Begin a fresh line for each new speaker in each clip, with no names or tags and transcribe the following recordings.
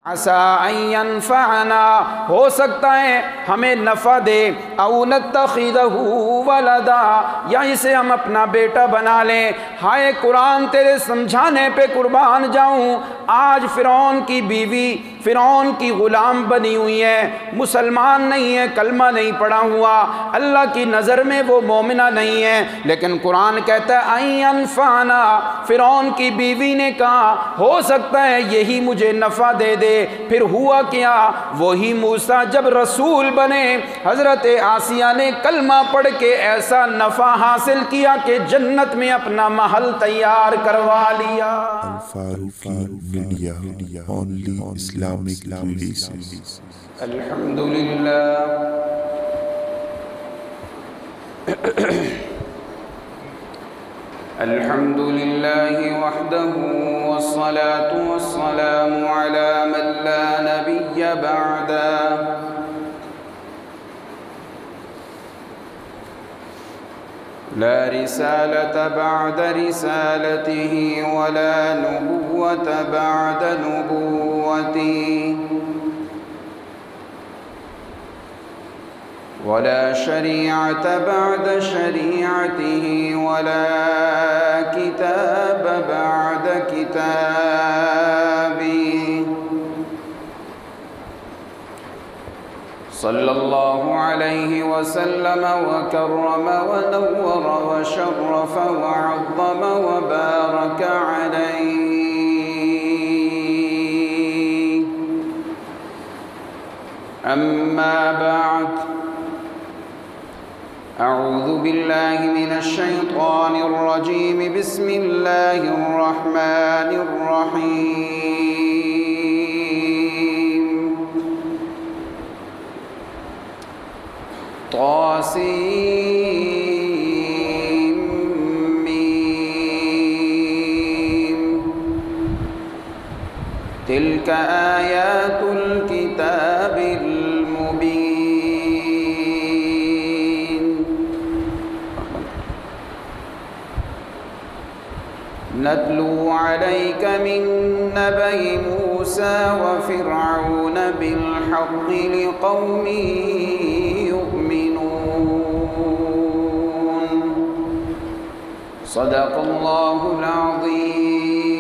عسیٰ ان ینفعنا، ہو سکتا ہے ہمیں نفع دے، او نتخذہ ولدا، یا اسے ہم اپنا بیٹا بنا لیں۔ ہائے قرآن تیرے سمجھانے پہ قربان جاؤں، آج فرعون کی بیوی فرعون کی غلام بنی ہوئی ہے، مسلمان نہیں ہے، کلمہ نہیں پڑھا ہوا، اللہ کی نظر میں وہ مومنہ نہیں ہے، لیکن قرآن کہتا ہے ان ینفعنا، فرعون کی بیوی نے کہا ہو سکتا ہے یہی مجھے نفع دے دے۔ پھر ہوا کیا، وہی موسیٰ جب رسول بنے، حضرت آسیہ نے کلمہ پڑھ کے ایسا نفع حاصل کیا کہ جنت میں اپنا محل تیار کروا لیا۔
Al-Faruqi media, only Islamic ریلیزنز۔
الحمدللہ الحمد للہ وحدہ والصلاة والسلام علی من لا نبی بعدہ۔ لا رسالة بعد رسالته ولا نبوة بعد نبوته ولا شريعة بعد شريعته ولا كتاب بعد كتابه، صلى الله عليه وسلم وكرم ونور وشرف وعظم وبارك عليه. أما بعد، أعوذ بالله من الشيطان الرجيم، بسم الله الرحمن الرحيم. طاسيم ميم، تلك آيات الكتاب المبين. نتلو عليك من نبأ موسى وفرعون بالحق لقوم صدق الله العظيم.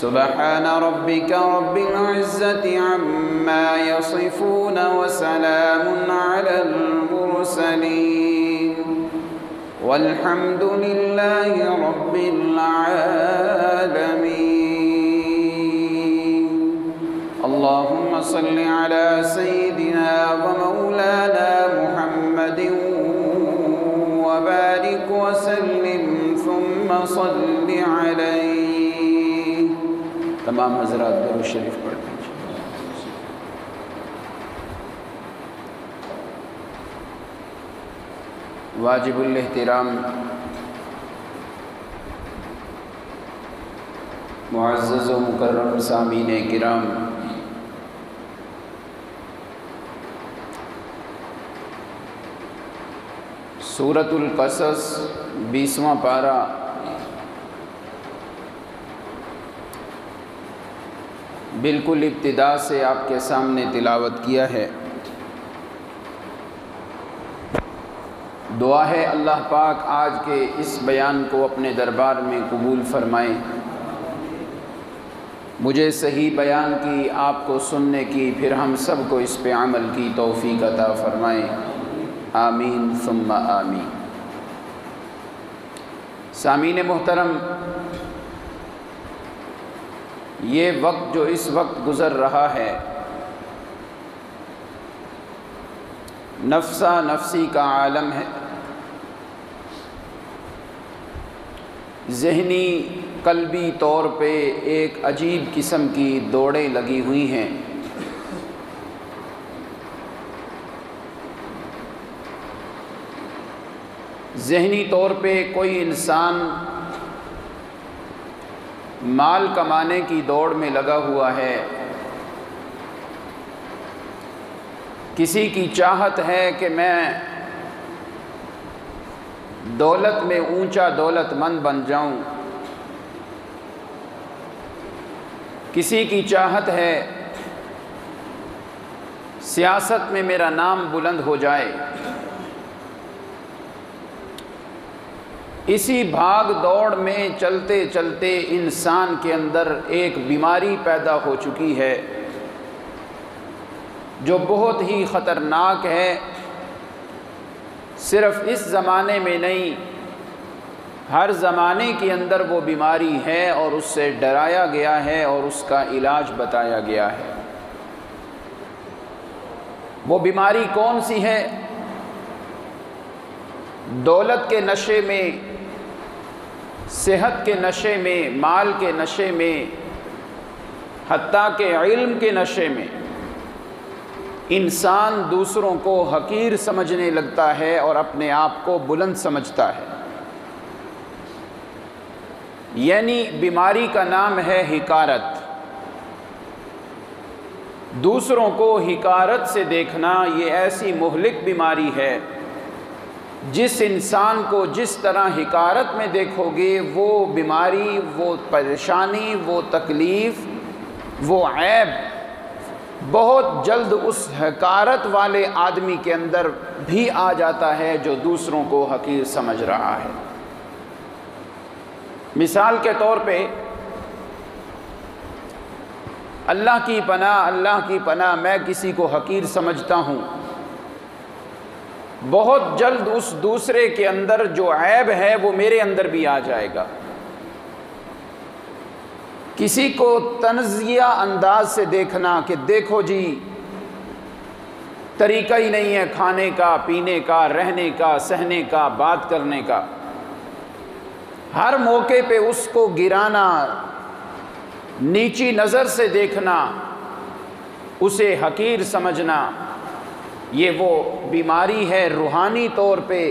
سبحان ربك رب العزة عما يصفون وسلام على المرسلين والحمد لله رب العالمين. اللهم صل على سيدنا ومولانا محمد وبارك وسلم ثم صل علیہ. تمام حضرات درود شریف پڑھ لیجیے. واجب الاحترام معزز و مکرم سامعین کرام، سورۃ القصص 20واں پارہ بالکل ابتدا سے آپ کے سامنے تلاوت کیا ہے. دعا ہے اللہ پاک آج کے اس بیان کو اپنے دربار میں قبول فرمائیں، مجھے صحیح بیان کی، آپ کو سننے کی، پھر ہم سب کو اس پہ عمل کی توفیق عطا فرمائیں. آمین ثم آمین. سامعین محترم، یہ وقت جو اس وقت گزر رہا ہے، نفسا نفسی کا عالم ہے. ذہنی قلبی طور پہ ایک عجیب قسم کی دوڑیں لگی ہوئی ہیں. ذہنی طور پہ کوئی انسان مال کمانے کی دوڑ میں لگا ہوا ہے، کسی کی چاہت ہے کہ میں دولت میں اونچا دولت مند بن جاؤں، کسی کی چاہت ہے سیاست میں میرا نام بلند ہو جائے، اسی بھاگ دوڑ میں چلتے چلتے انسان کے اندر ایک بیماری پیدا ہو چکی ہے جو بہت ہی خطرناک ہے۔ صرف اس زمانے میں نہیں، ہر زمانے کے اندر وہ بیماری ہے اور اس سے ڈرایا گیا ہے اور اس کا علاج بتایا گیا ہے۔ وہ بیماری کون سی ہے؟ دولت کے نشے میں، صحت کے نشے میں، مال کے نشے میں، حتیٰ کہ علم کے نشے میں انسان دوسروں کو حقیر سمجھنے لگتا ہے اور اپنے آپ کو بلند سمجھتا ہے۔ یعنی بیماری کا نام ہے حقارت۔ دوسروں کو حقارت سے دیکھنا یہ ایسی مہلک بیماری ہے، جس انسان کو جس طرح حقارت میں دیکھو گے وہ بیماری، وہ پریشانی، وہ تکلیف، وہ عیب بہت جلد اس حقارت والے آدمی کے اندر بھی آ جاتا ہے جو دوسروں کو حقیر سمجھ رہا ہے۔ مثال کے طور پہ اللہ کی پناہ میں کسی کو حقیر سمجھتا ہوں، بہت جلد اس دوسرے کے اندر جو عیب ہے وہ میرے اندر بھی آ جائے گا۔ کسی کو تنزیہ انداز سے دیکھنا کہ دیکھو جی طریقہ ہی نہیں ہے کھانے کا، پینے کا، رہنے کا، سہنے کا، بات کرنے کا، ہر موقع پہ اس کو گرانا، نیچی نظر سے دیکھنا، اسے حقیر سمجھنا، یہ وہ بیماری ہے روحانی طور پہ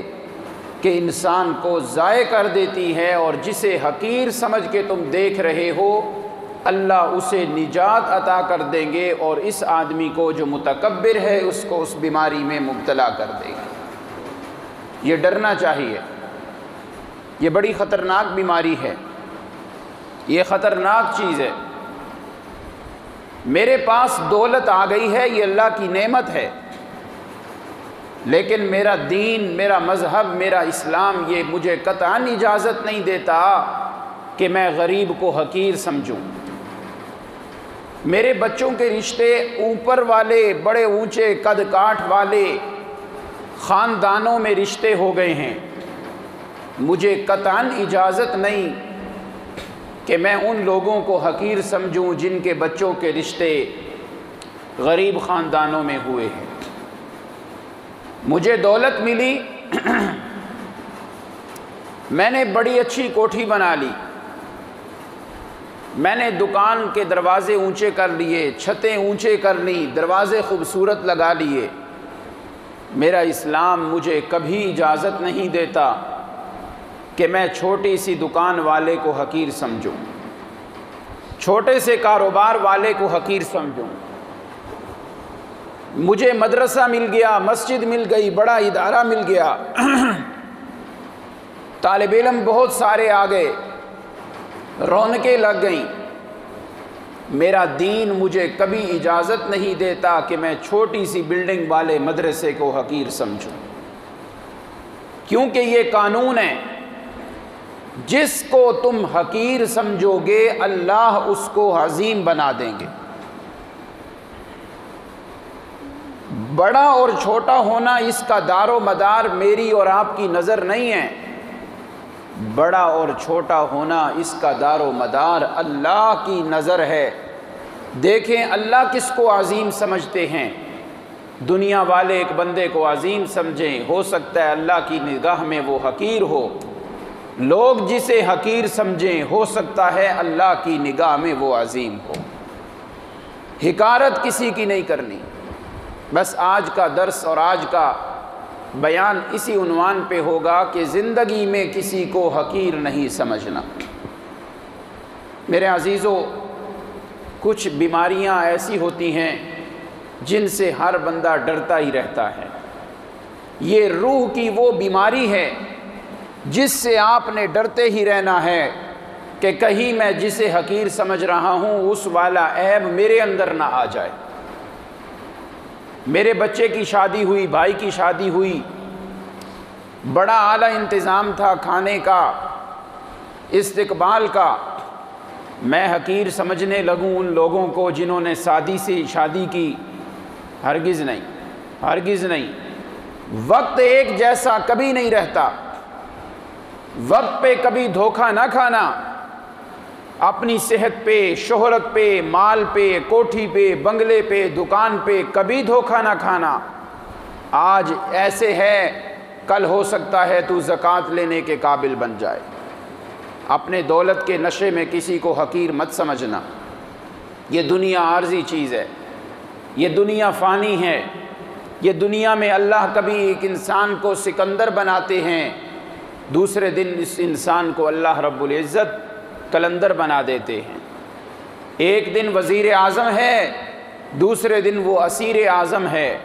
کہ انسان کو ضائع کر دیتی ہے، اور جسے حقیر سمجھ کے تم دیکھ رہے ہو اللہ اسے نجات عطا کر دیں گے، اور اس آدمی کو جو متکبر ہے اس کو اس بیماری میں مبتلا کر دے گا۔ یہ ڈرنا چاہیے، یہ بڑی خطرناک بیماری ہے، یہ خطرناک چیز ہے۔ میرے پاس دولت آ گئی ہے، یہ اللہ کی نعمت ہے، لیکن میرا دین، میرا مذہب، میرا اسلام یہ مجھے قطعاً اجازت نہیں دیتا کہ میں غریب کو حقیر سمجھوں۔ میرے بچوں کے رشتے اوپر والے، بڑے اونچے قد کاٹ والے خاندانوں میں رشتے ہو گئے ہیں، مجھے قطعاً اجازت نہیں کہ میں ان لوگوں کو حقیر سمجھوں جن کے بچوں کے رشتے غریب خاندانوں میں ہوئے ہیں۔ مجھے دولت ملی، میں نے بڑی اچھی کوٹھی بنا لی، میں نے دکان کے دروازے اونچے کر لیے، چھتیں اونچے کر لی، دروازے خوبصورت لگا لیے۔ میرا اسلام مجھے کبھی اجازت نہیں دیتا کہ میں چھوٹی سی دکان والے کو حقیر سمجھوں، چھوٹے سے کاروبار والے کو حقیر سمجھوں۔ مجھے مدرسہ مل گیا، مسجد مل گئی، بڑا ادارہ مل گیا، طالب علم بہت سارے آ گئے، رونقیں لگ گئیں۔ میرا دین مجھے کبھی اجازت نہیں دیتا کہ میں چھوٹی سی بلڈنگ والے مدرسے کو حقیر سمجھوں، کیونکہ یہ قانون ہے، جس کو تم حقیر سمجھو گے اللہ اس کو عظیم بنا دیں گے۔ بڑا اور چھوٹا ہونا اس کا دار و مدار میری اور آپ کی نظر نہیں ہے، بڑا اور چھوٹا ہونا اس کا دار و مدار اللہ کی نظر ہے۔ دیکھیں اللہ کس کو عظیم سمجھتے ہیں۔ دنیا والے ایک بندے کو عظیم سمجھیں، ہو سکتا ہے اللہ کی نگاہ میں وہ حقیر ہو، لوگ جسے حقیر سمجھیں ہو سکتا ہے اللہ کی نگاہ میں وہ عظیم ہو۔ حقارت کسی کی نہیں کرنی۔ بس آج کا درس اور آج کا بیان اسی عنوان پہ ہوگا کہ زندگی میں کسی کو حقیر نہیں سمجھنا۔ میرے عزیزو، کچھ بیماریاں ایسی ہوتی ہیں جن سے ہر بندہ ڈرتا ہی رہتا ہے۔ یہ روح کی وہ بیماری ہے جس سے آپ نے ڈرتے ہی رہنا ہے، کہ کہیں میں جسے حقیر سمجھ رہا ہوں اس والا عیب میرے اندر نہ آ جائے۔ میرے بچے کی شادی ہوئی، بھائی کی شادی ہوئی، بڑا اعلیٰ انتظام تھا کھانے کا، استقبال کا، میں حقیر سمجھنے لگوں ان لوگوں کو جنہوں نے سادی سے شادی کی؟ ہرگز نہیں، ہرگز نہیں۔ وقت ایک جیسا کبھی نہیں رہتا، وقت پہ کبھی دھوکہ نہ کھانا، اپنی صحت پہ، شہرت پہ، مال پہ، کوٹھی پہ، بنگلے پہ، دکان پہ کبھی دھوکہ نہ کھانا۔ آج ایسے ہے، کل ہو سکتا ہے تو زکوٰۃ لینے کے قابل بن جائے۔ اپنے دولت کے نشے میں کسی کو حقیر مت سمجھنا۔ یہ دنیا عارضی چیز ہے، یہ دنیا فانی ہے، یہ دنیا میں اللہ کبھی ایک انسان کو سکندر بناتے ہیں، دوسرے دن اس انسان کو اللہ رب العزت قلندر بنا دیتے ہیں۔ ایک دن وزیر اعظم ہے، دوسرے دن وہ اسیر اعظم ہے،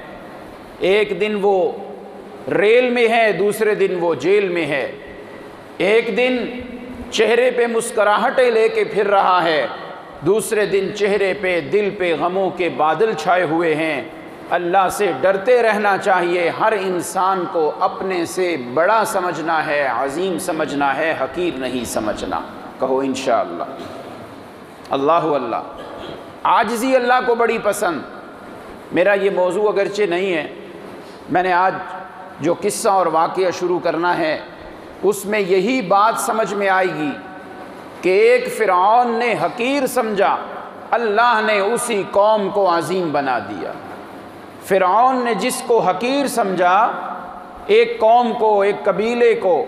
ایک دن وہ ریل میں ہے، دوسرے دن وہ جیل میں ہے، ایک دن چہرے پہ مسکراہٹیں لے کے پھر رہا ہے، دوسرے دن چہرے پہ، دل پہ غموں کے بادل چھائے ہوئے ہیں۔ اللہ سے ڈرتے رہنا چاہیے۔ ہر انسان کو اپنے سے بڑا سمجھنا ہے، عظیم سمجھنا ہے، حقیر نہیں سمجھنا۔ کہو انشاءاللہ۔ اللہ اللہ۔ عاجزی اللہ کو بڑی پسند۔ میرا یہ موضوع اگرچہ نہیں ہے، میں نے آج جو قصہ اور واقعہ شروع کرنا ہے اس میں یہی بات سمجھ میں آئے گی کہ ایک فرعون نے حقیر سمجھا، اللہ نے اسی قوم کو عظیم بنا دیا۔ فرعون نے جس کو حقیر سمجھا، ایک قوم کو، ایک قبیلے کو،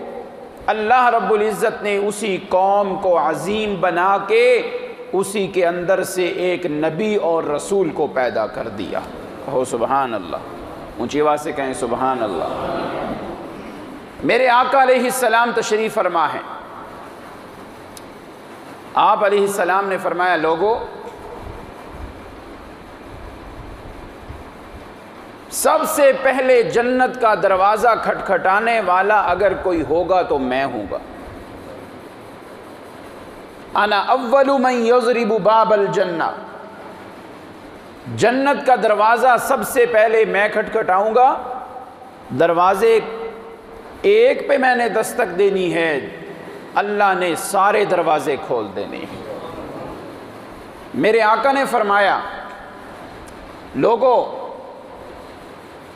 اللہ رب العزت نے اسی قوم کو عظیم بنا کے اسی کے اندر سے ایک نبی اور رسول کو پیدا کر دیا۔ کہو سبحان اللہ، اونچی آواز سے کہیں سبحان اللہ۔ میرے آقا علیہ السلام تشریف فرما ہے۔ آپ علیہ السلام نے فرمایا، لوگو سب سے پہلے جنت کا دروازہ کھٹکھٹانے والا اگر کوئی ہوگا تو میں ہوں گا۔ انا اول من یضرب باب الجنہ، جنت کا دروازہ سب سے پہلے میں کھٹکھٹاؤں گا۔ دروازے ایک پہ میں نے دستک دینی ہے، اللہ نے سارے دروازے کھول دینے ہیں۔ میرے آقا نے فرمایا، لوگو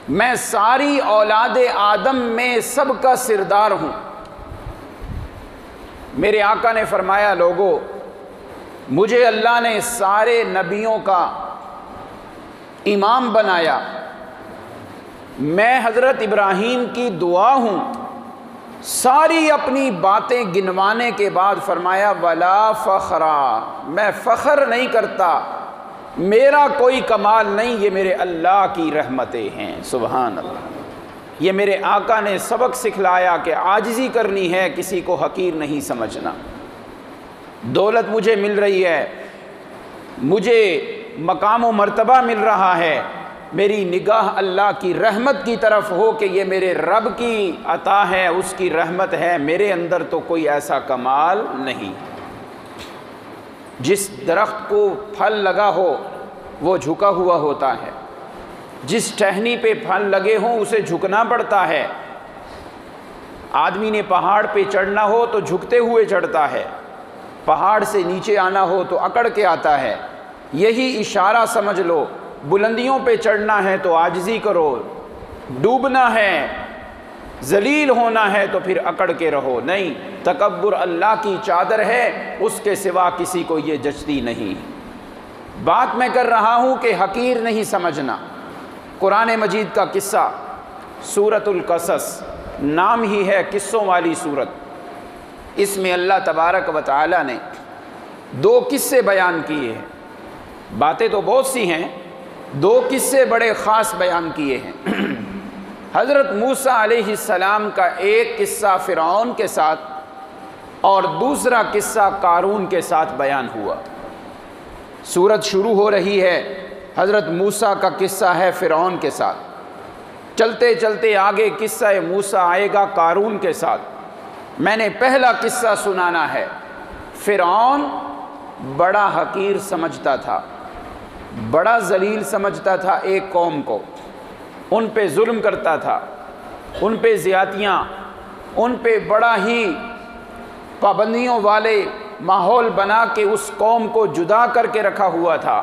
میں ساری اولاد آدم میں سب کا سردار ہوں۔ میرے آقا نے فرمایا، لوگو مجھے اللہ نے سارے نبیوں کا امام بنایا، میں حضرت ابراہیم کی دعا ہوں۔ ساری اپنی باتیں گنوانے کے بعد فرمایا، ولا فخرا، میں فخر نہیں کرتا، میرا کوئی کمال نہیں، یہ میرے اللہ کی رحمتیں ہیں۔ سبحان اللہ۔ یہ میرے آقا نے سبق سکھلایا کہ عاجزی کرنی ہے، کسی کو حقیر نہیں سمجھنا۔ دولت مجھے مل رہی ہے، مجھے مقام و مرتبہ مل رہا ہے، میری نگاہ اللہ کی رحمت کی طرف ہو کہ یہ میرے رب کی عطا ہے، اس کی رحمت ہے، میرے اندر تو کوئی ایسا کمال نہیں۔ جس درخت کو پھل لگا ہو وہ جھکا ہوا ہوتا ہے، جس ٹہنی پہ پھل لگے ہوں اسے جھکنا پڑتا ہے۔ آدمی نے پہاڑ پہ چڑھنا ہو تو جھکتے ہوئے چڑھتا ہے، پہاڑ سے نیچے آنا ہو تو اکڑ کے آتا ہے۔ یہی اشارہ سمجھ لو، بلندیوں پہ چڑھنا ہے تو عاجزی کرو، ڈوبنا ہے، ذلیل ہونا ہے تو پھر اکڑ کے رہو۔ نہیں، تکبر اللہ کی چادر ہے، اس کے سوا کسی کو یہ جچتی نہیں۔ بات میں کر رہا ہوں کہ حقیر نہیں سمجھنا۔ قرآن مجید کا قصہ، سورۃ القصص، نام ہی ہے قصوں والی سورت۔ اس میں اللہ تبارک و تعالی نے 2 قصے بیان کیے ہیں۔ باتیں تو بہت سی ہیں، 2 قصے بڑے خاص بیان کیے ہیں۔ حضرت موسیٰ علیہ السلام کا ایک قصہ فرعون کے ساتھ اور دوسرا قصہ قارون کے ساتھ بیان ہوا۔ سورت شروع ہو رہی ہے، حضرت موسیٰ کا قصہ ہے فرعون کے ساتھ، چلتے چلتے آگے قصہ موسیٰ آئے گا قارون کے ساتھ۔ میں نے پہلا قصہ سنانا ہے، فرعون بڑا حقیر سمجھتا تھا، بڑا ذلیل سمجھتا تھا ایک قوم کو، ان پہ ظلم کرتا تھا، ان پہ زیادتیاں، ان پہ بڑا ہی پابندیوں والے ماحول بنا کے اس قوم کو جدا کر کے رکھا ہوا تھا۔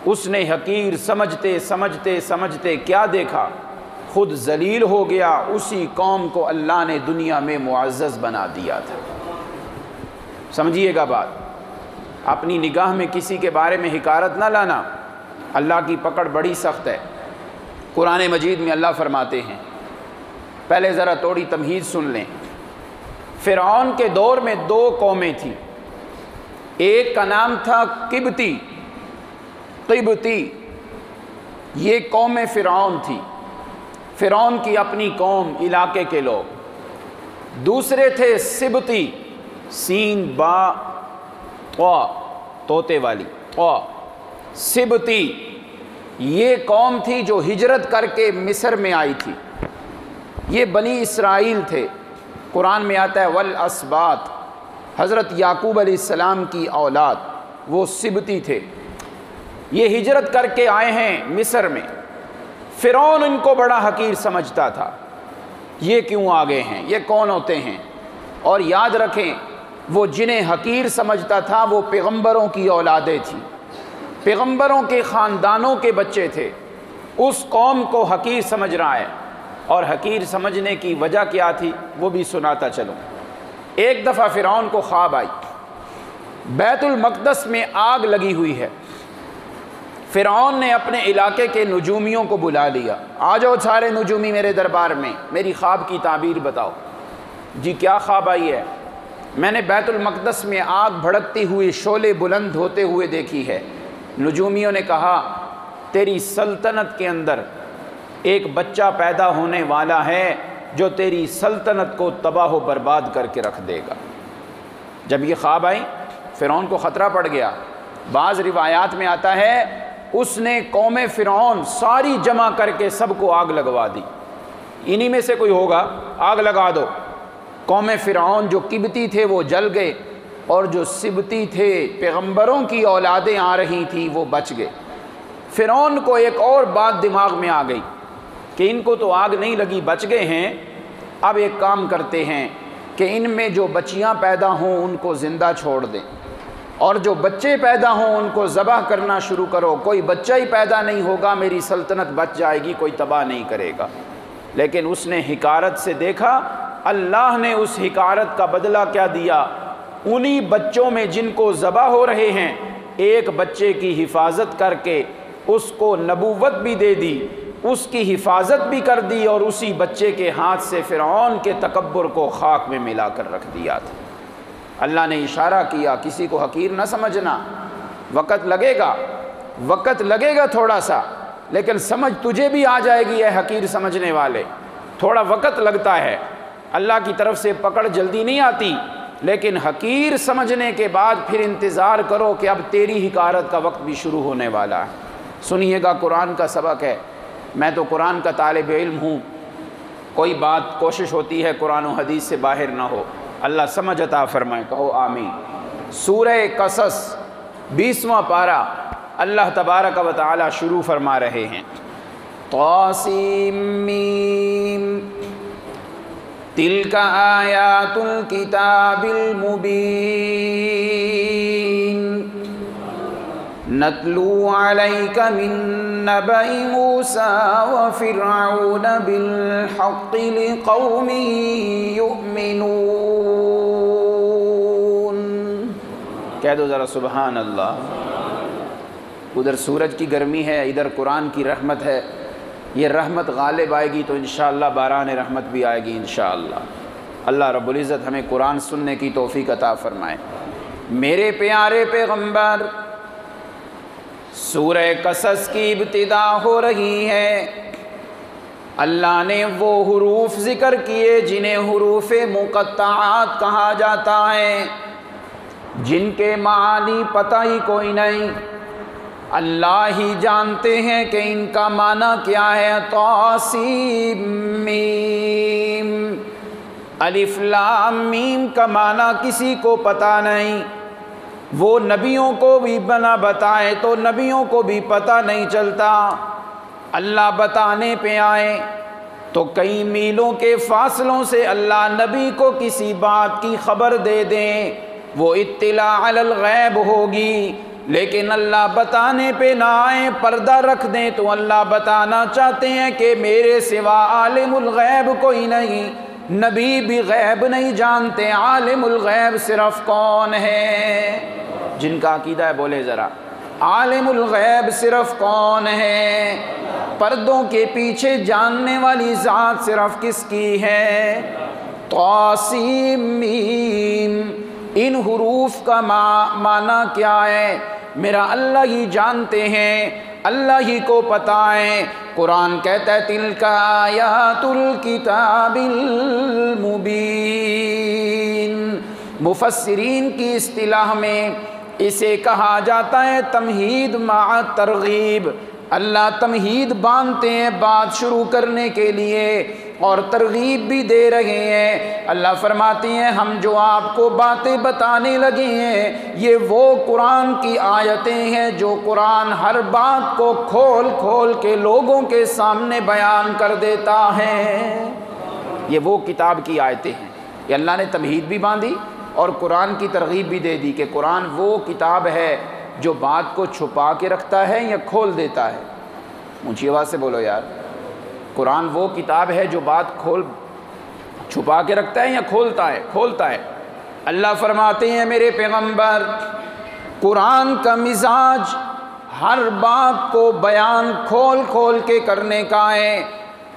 اس نے حقیر سمجھتے سمجھتے سمجھتے کیا دیکھا، خود ذلیل ہو گیا، اسی قوم کو اللہ نے دنیا میں معزز بنا دیا تھا۔ سمجھیے گا بات، اپنی نگاہ میں کسی کے بارے میں حقارت نہ لانا، اللہ کی پکڑ بڑی سخت ہے۔ قرآن مجید میں اللہ فرماتے ہیں، پہلے ذرا تھوڑی تمہید سن لیں۔ فرعون کے دور میں دو قومیں تھیں، ایک کا نام تھا قبطی، یہ قوم فرعون تھی، فرعون کی اپنی قوم، علاقے کے لوگ۔ دوسرے تھے سبطی، سین با طا، طوطے والی طا، سبطی، یہ قوم تھی جو ہجرت کر کے مصر میں آئی تھی۔ یہ بنی اسرائیل تھے، قرآن میں آتا ہے والاسباط، حضرت یعقوب علیہ السلام کی اولاد، وہ سبطی تھے۔ یہ ہجرت کر کے آئے ہیں مصر میں۔ فرعون ان کو بڑا حقیر سمجھتا تھا، یہ کیوں آ گئے ہیں، یہ کون ہوتے ہیں؟ اور یاد رکھیں، وہ جنہیں حقیر سمجھتا تھا وہ پیغمبروں کی اولادیں تھیں، پیغمبروں کے خاندانوں کے بچے تھے۔ اس قوم کو حقیر سمجھ رہا ہے، اور حقیر سمجھنے کی وجہ کیا تھی وہ بھی سناتا چلوں۔ ایک دفعہ فرعون کو خواب آئی، بیت المقدس میں آگ لگی ہوئی ہے۔ فرعون نے اپنے علاقے کے نجومیوں کو بلا لیا، آ جاؤ سارے نجومی میرے دربار میں، میری خواب کی تعبیر بتاؤ۔ جی کیا خواب آئی ہے؟ میں نے بیت المقدس میں آگ بھڑکتی ہوئی، شعلے بلند ہوتے ہوئے دیکھی ہے۔ نجومیوں نے کہا تیری سلطنت کے اندر ایک بچہ پیدا ہونے والا ہے جو تیری سلطنت کو تباہ و برباد کر کے رکھ دے گا۔ جب یہ خواب آئی فرعون کو خطرہ پڑ گیا۔ بعض روایات میں آتا ہے اس نے قوم فرعون ساری جمع کر کے سب کو آگ لگوا دی، انہی میں سے کوئی ہوگا، آگ لگا دو۔ قوم فرعون جو قبطی تھے وہ جل گئے، اور جو سبطی تھے پیغمبروں کی اولادیں آ رہی تھیں وہ بچ گئے۔ فرعون کو ایک اور بات دماغ میں آ گئی کہ ان کو تو آگ نہیں لگی، بچ گئے ہیں، اب ایک کام کرتے ہیں کہ ان میں جو بچیاں پیدا ہوں ان کو زندہ چھوڑ دیں، اور جو بچے پیدا ہوں ان کو ذبح کرنا شروع کرو، کوئی بچہ ہی پیدا نہیں ہوگا میری سلطنت بچ جائے گی، کوئی تباہ نہیں کرے گا۔ لیکن اس نے حقارت سے دیکھا، اللہ نے اس حقارت کا بدلہ کیا دیا، انہی بچوں میں جن کو ذبح ہو رہے ہیں ایک بچے کی حفاظت کر کے اس کو نبوت بھی دے دی، اس کی حفاظت بھی کر دی، اور اسی بچے کے ہاتھ سے فرعون کے تکبر کو خاک میں ملا کر رکھ دیا تھا۔ اللہ نے اشارہ کیا کسی کو حقیر نہ سمجھنا، وقت لگے گا تھوڑا سا، لیکن سمجھ تجھے بھی آ جائے گی اے حقیر سمجھنے والے۔ تھوڑا وقت لگتا ہے، اللہ کی طرف سے پکڑ جلدی نہیں آتی، لیکن حقیر سمجھنے کے بعد پھر انتظار کرو کہ اب تیری حقارت کا وقت بھی شروع ہونے والا ہے۔ سنیے گا، قرآن کا سبق ہے، میں تو قرآن کا طالب علم ہوں، کوئی بات کوشش ہوتی ہے قرآن و حدیث سے باہر نہ ہو، اللہ سمجھ عطا فرمائے، کہو آمین۔ سورہ قصص 20واں پارہ اللہ تبارک و تعالی شروع فرما رہے ہیں، طاسیم میم تلک آیات الکتاب المبین نتلو علیک من نبأ موسیٰ وفرعون بالحق لقوم یؤمنون۔ کہہ دو ذرا سبحان اللہ۔ ادھر سورج کی گرمی ہے، ادھر قرآن کی رحمت ہے، یہ رحمت غالب آئے گی تو انشاءاللہ باران رحمت بھی آئے گی انشاءاللہ۔ اللہ رب العزت ہمیں قرآن سننے کی توفیق عطا فرمائے۔ میرے پیارے پیغمبر، سورہ قصص کی ابتدا ہو رہی ہے، اللہ نے وہ حروف ذکر کیے جنہیں حروف مقطعات کہا جاتا ہے، جن کے معانی پتہ ہی کوئی نہیں، اللہ ہی جانتے ہیں کہ ان کا معنی کیا ہے۔ طاسیم میم، الف لام میم کا معنی کسی کو پتہ نہیں، وہ نبیوں کو بھی بنا بتائے تو نبیوں کو بھی پتہ نہیں چلتا، اللہ بتانے پہ آئے تو کئی میلوں کے فاصلوں سے اللہ نبی کو کسی بات کی خبر دے دیں، وہ اطلاع علی الغیب ہوگی، لیکن اللہ بتانے پہ نہ آئیں، پردہ رکھ دیں تو اللہ بتانا چاہتے ہیں کہ میرے سوا عالم الغیب کوئی نہیں، نبی بھی غیب نہیں جانتے، عالم الغیب صرف کون ہے؟ جن کا عقیدہ ہے بولے ذرا، عالم الغیب صرف کون ہے؟ پردوں کے پیچھے جاننے والی ذات صرف کس کی ہے؟ طاسیم میم، ان حروف کا معنی کیا ہے میرا اللہ ہی جانتے ہیں، اللہ ہی کو پتہ ہے۔ قرآن کہتا ہے تلک آیات الکتاب المبین۔ مفسرین کی اصطلاح میں اسے کہا جاتا ہے تمہید مع ترغیب۔ اللہ تمہید باندھتے ہیں بات شروع کرنے کے لیے اور ترغیب بھی دے رہے ہیں۔ اللہ فرماتے ہیں ہم جو آپ کو باتیں بتانے لگے ہیں یہ وہ قرآن کی آیتیں ہیں جو قرآن ہر بات کو کھول کھول کے لوگوں کے سامنے بیان کر دیتا ہے۔ یہ وہ کتاب کی آیتیں ہیں۔ یہ اللہ نے تمہید بھی باندھی اور قرآن کی ترغیب بھی دے دی کہ قرآن وہ کتاب ہے جو بات کو چھپا کے رکھتا ہے یا کھول دیتا ہے۔ اونچی آواز سے بولو یار، قرآن وہ کتاب ہے جو بات چھپا کے رکھتا ہے یا کھولتا ہے۔ اللہ فرماتے ہیں میرے پیغمبر قرآن کا مزاج ہر بات کو بیان کھول کھول کے کرنے کا ہے۔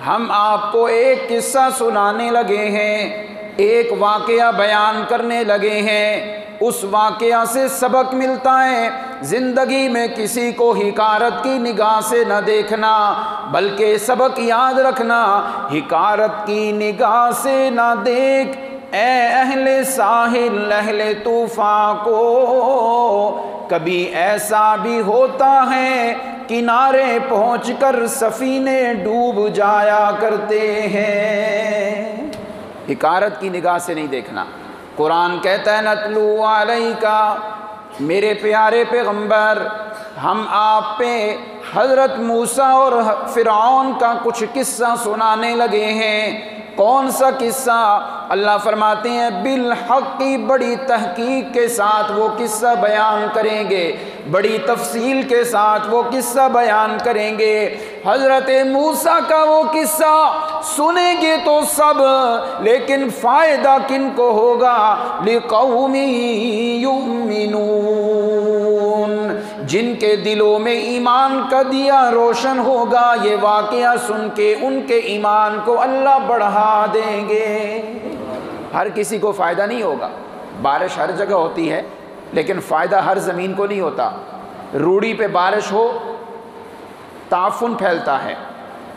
ہم آپ کو ایک قصہ سنانے لگے ہیں، ایک واقعہ بیان کرنے لگے ہیں، اس واقعہ سے سبق ملتا ہے۔ زندگی میں کسی کو حقارت کی نگاہ سے نہ دیکھنا بلکہ سبق یاد رکھنا۔ حقارت کی نگاہ سے نہ دیکھ اے اہل ساحل اہل طوفان کو، کبھی ایسا بھی ہوتا ہے کنارے پہنچ کر سفینے ڈوب جایا کرتے ہیں۔ حقارت کی نگاہ سے نہیں دیکھنا۔ قرآن کہتا ہے نتلو علیکا، میرے پیارے پیغمبر ہم آپ پہ حضرت موسیٰ اور فرعون کا کچھ قصہ سنانے لگے ہیں۔ کون سا قصہ؟ اللہ فرماتے ہیں بالحق کی بڑی تحقیق کے ساتھ وہ قصہ بیان کریں گے، بڑی تفصیل کے ساتھ وہ قصہ بیان کریں گے۔ حضرت موسیٰ کا وہ قصہ سنیں گے تو سب، لیکن فائدہ کن کو ہوگا؟ لقوم یؤمنون، جن کے دلوں میں ایمان کا دیا روشن ہوگا، یہ واقعہ سن کے ان کے ایمان کو اللہ بڑھا دیں گے۔ ہر کسی کو فائدہ نہیں ہوگا۔ بارش ہر جگہ ہوتی ہے لیکن فائدہ ہر زمین کو نہیں ہوتا۔ روڑی پہ بارش ہو تعفن پھیلتا ہے،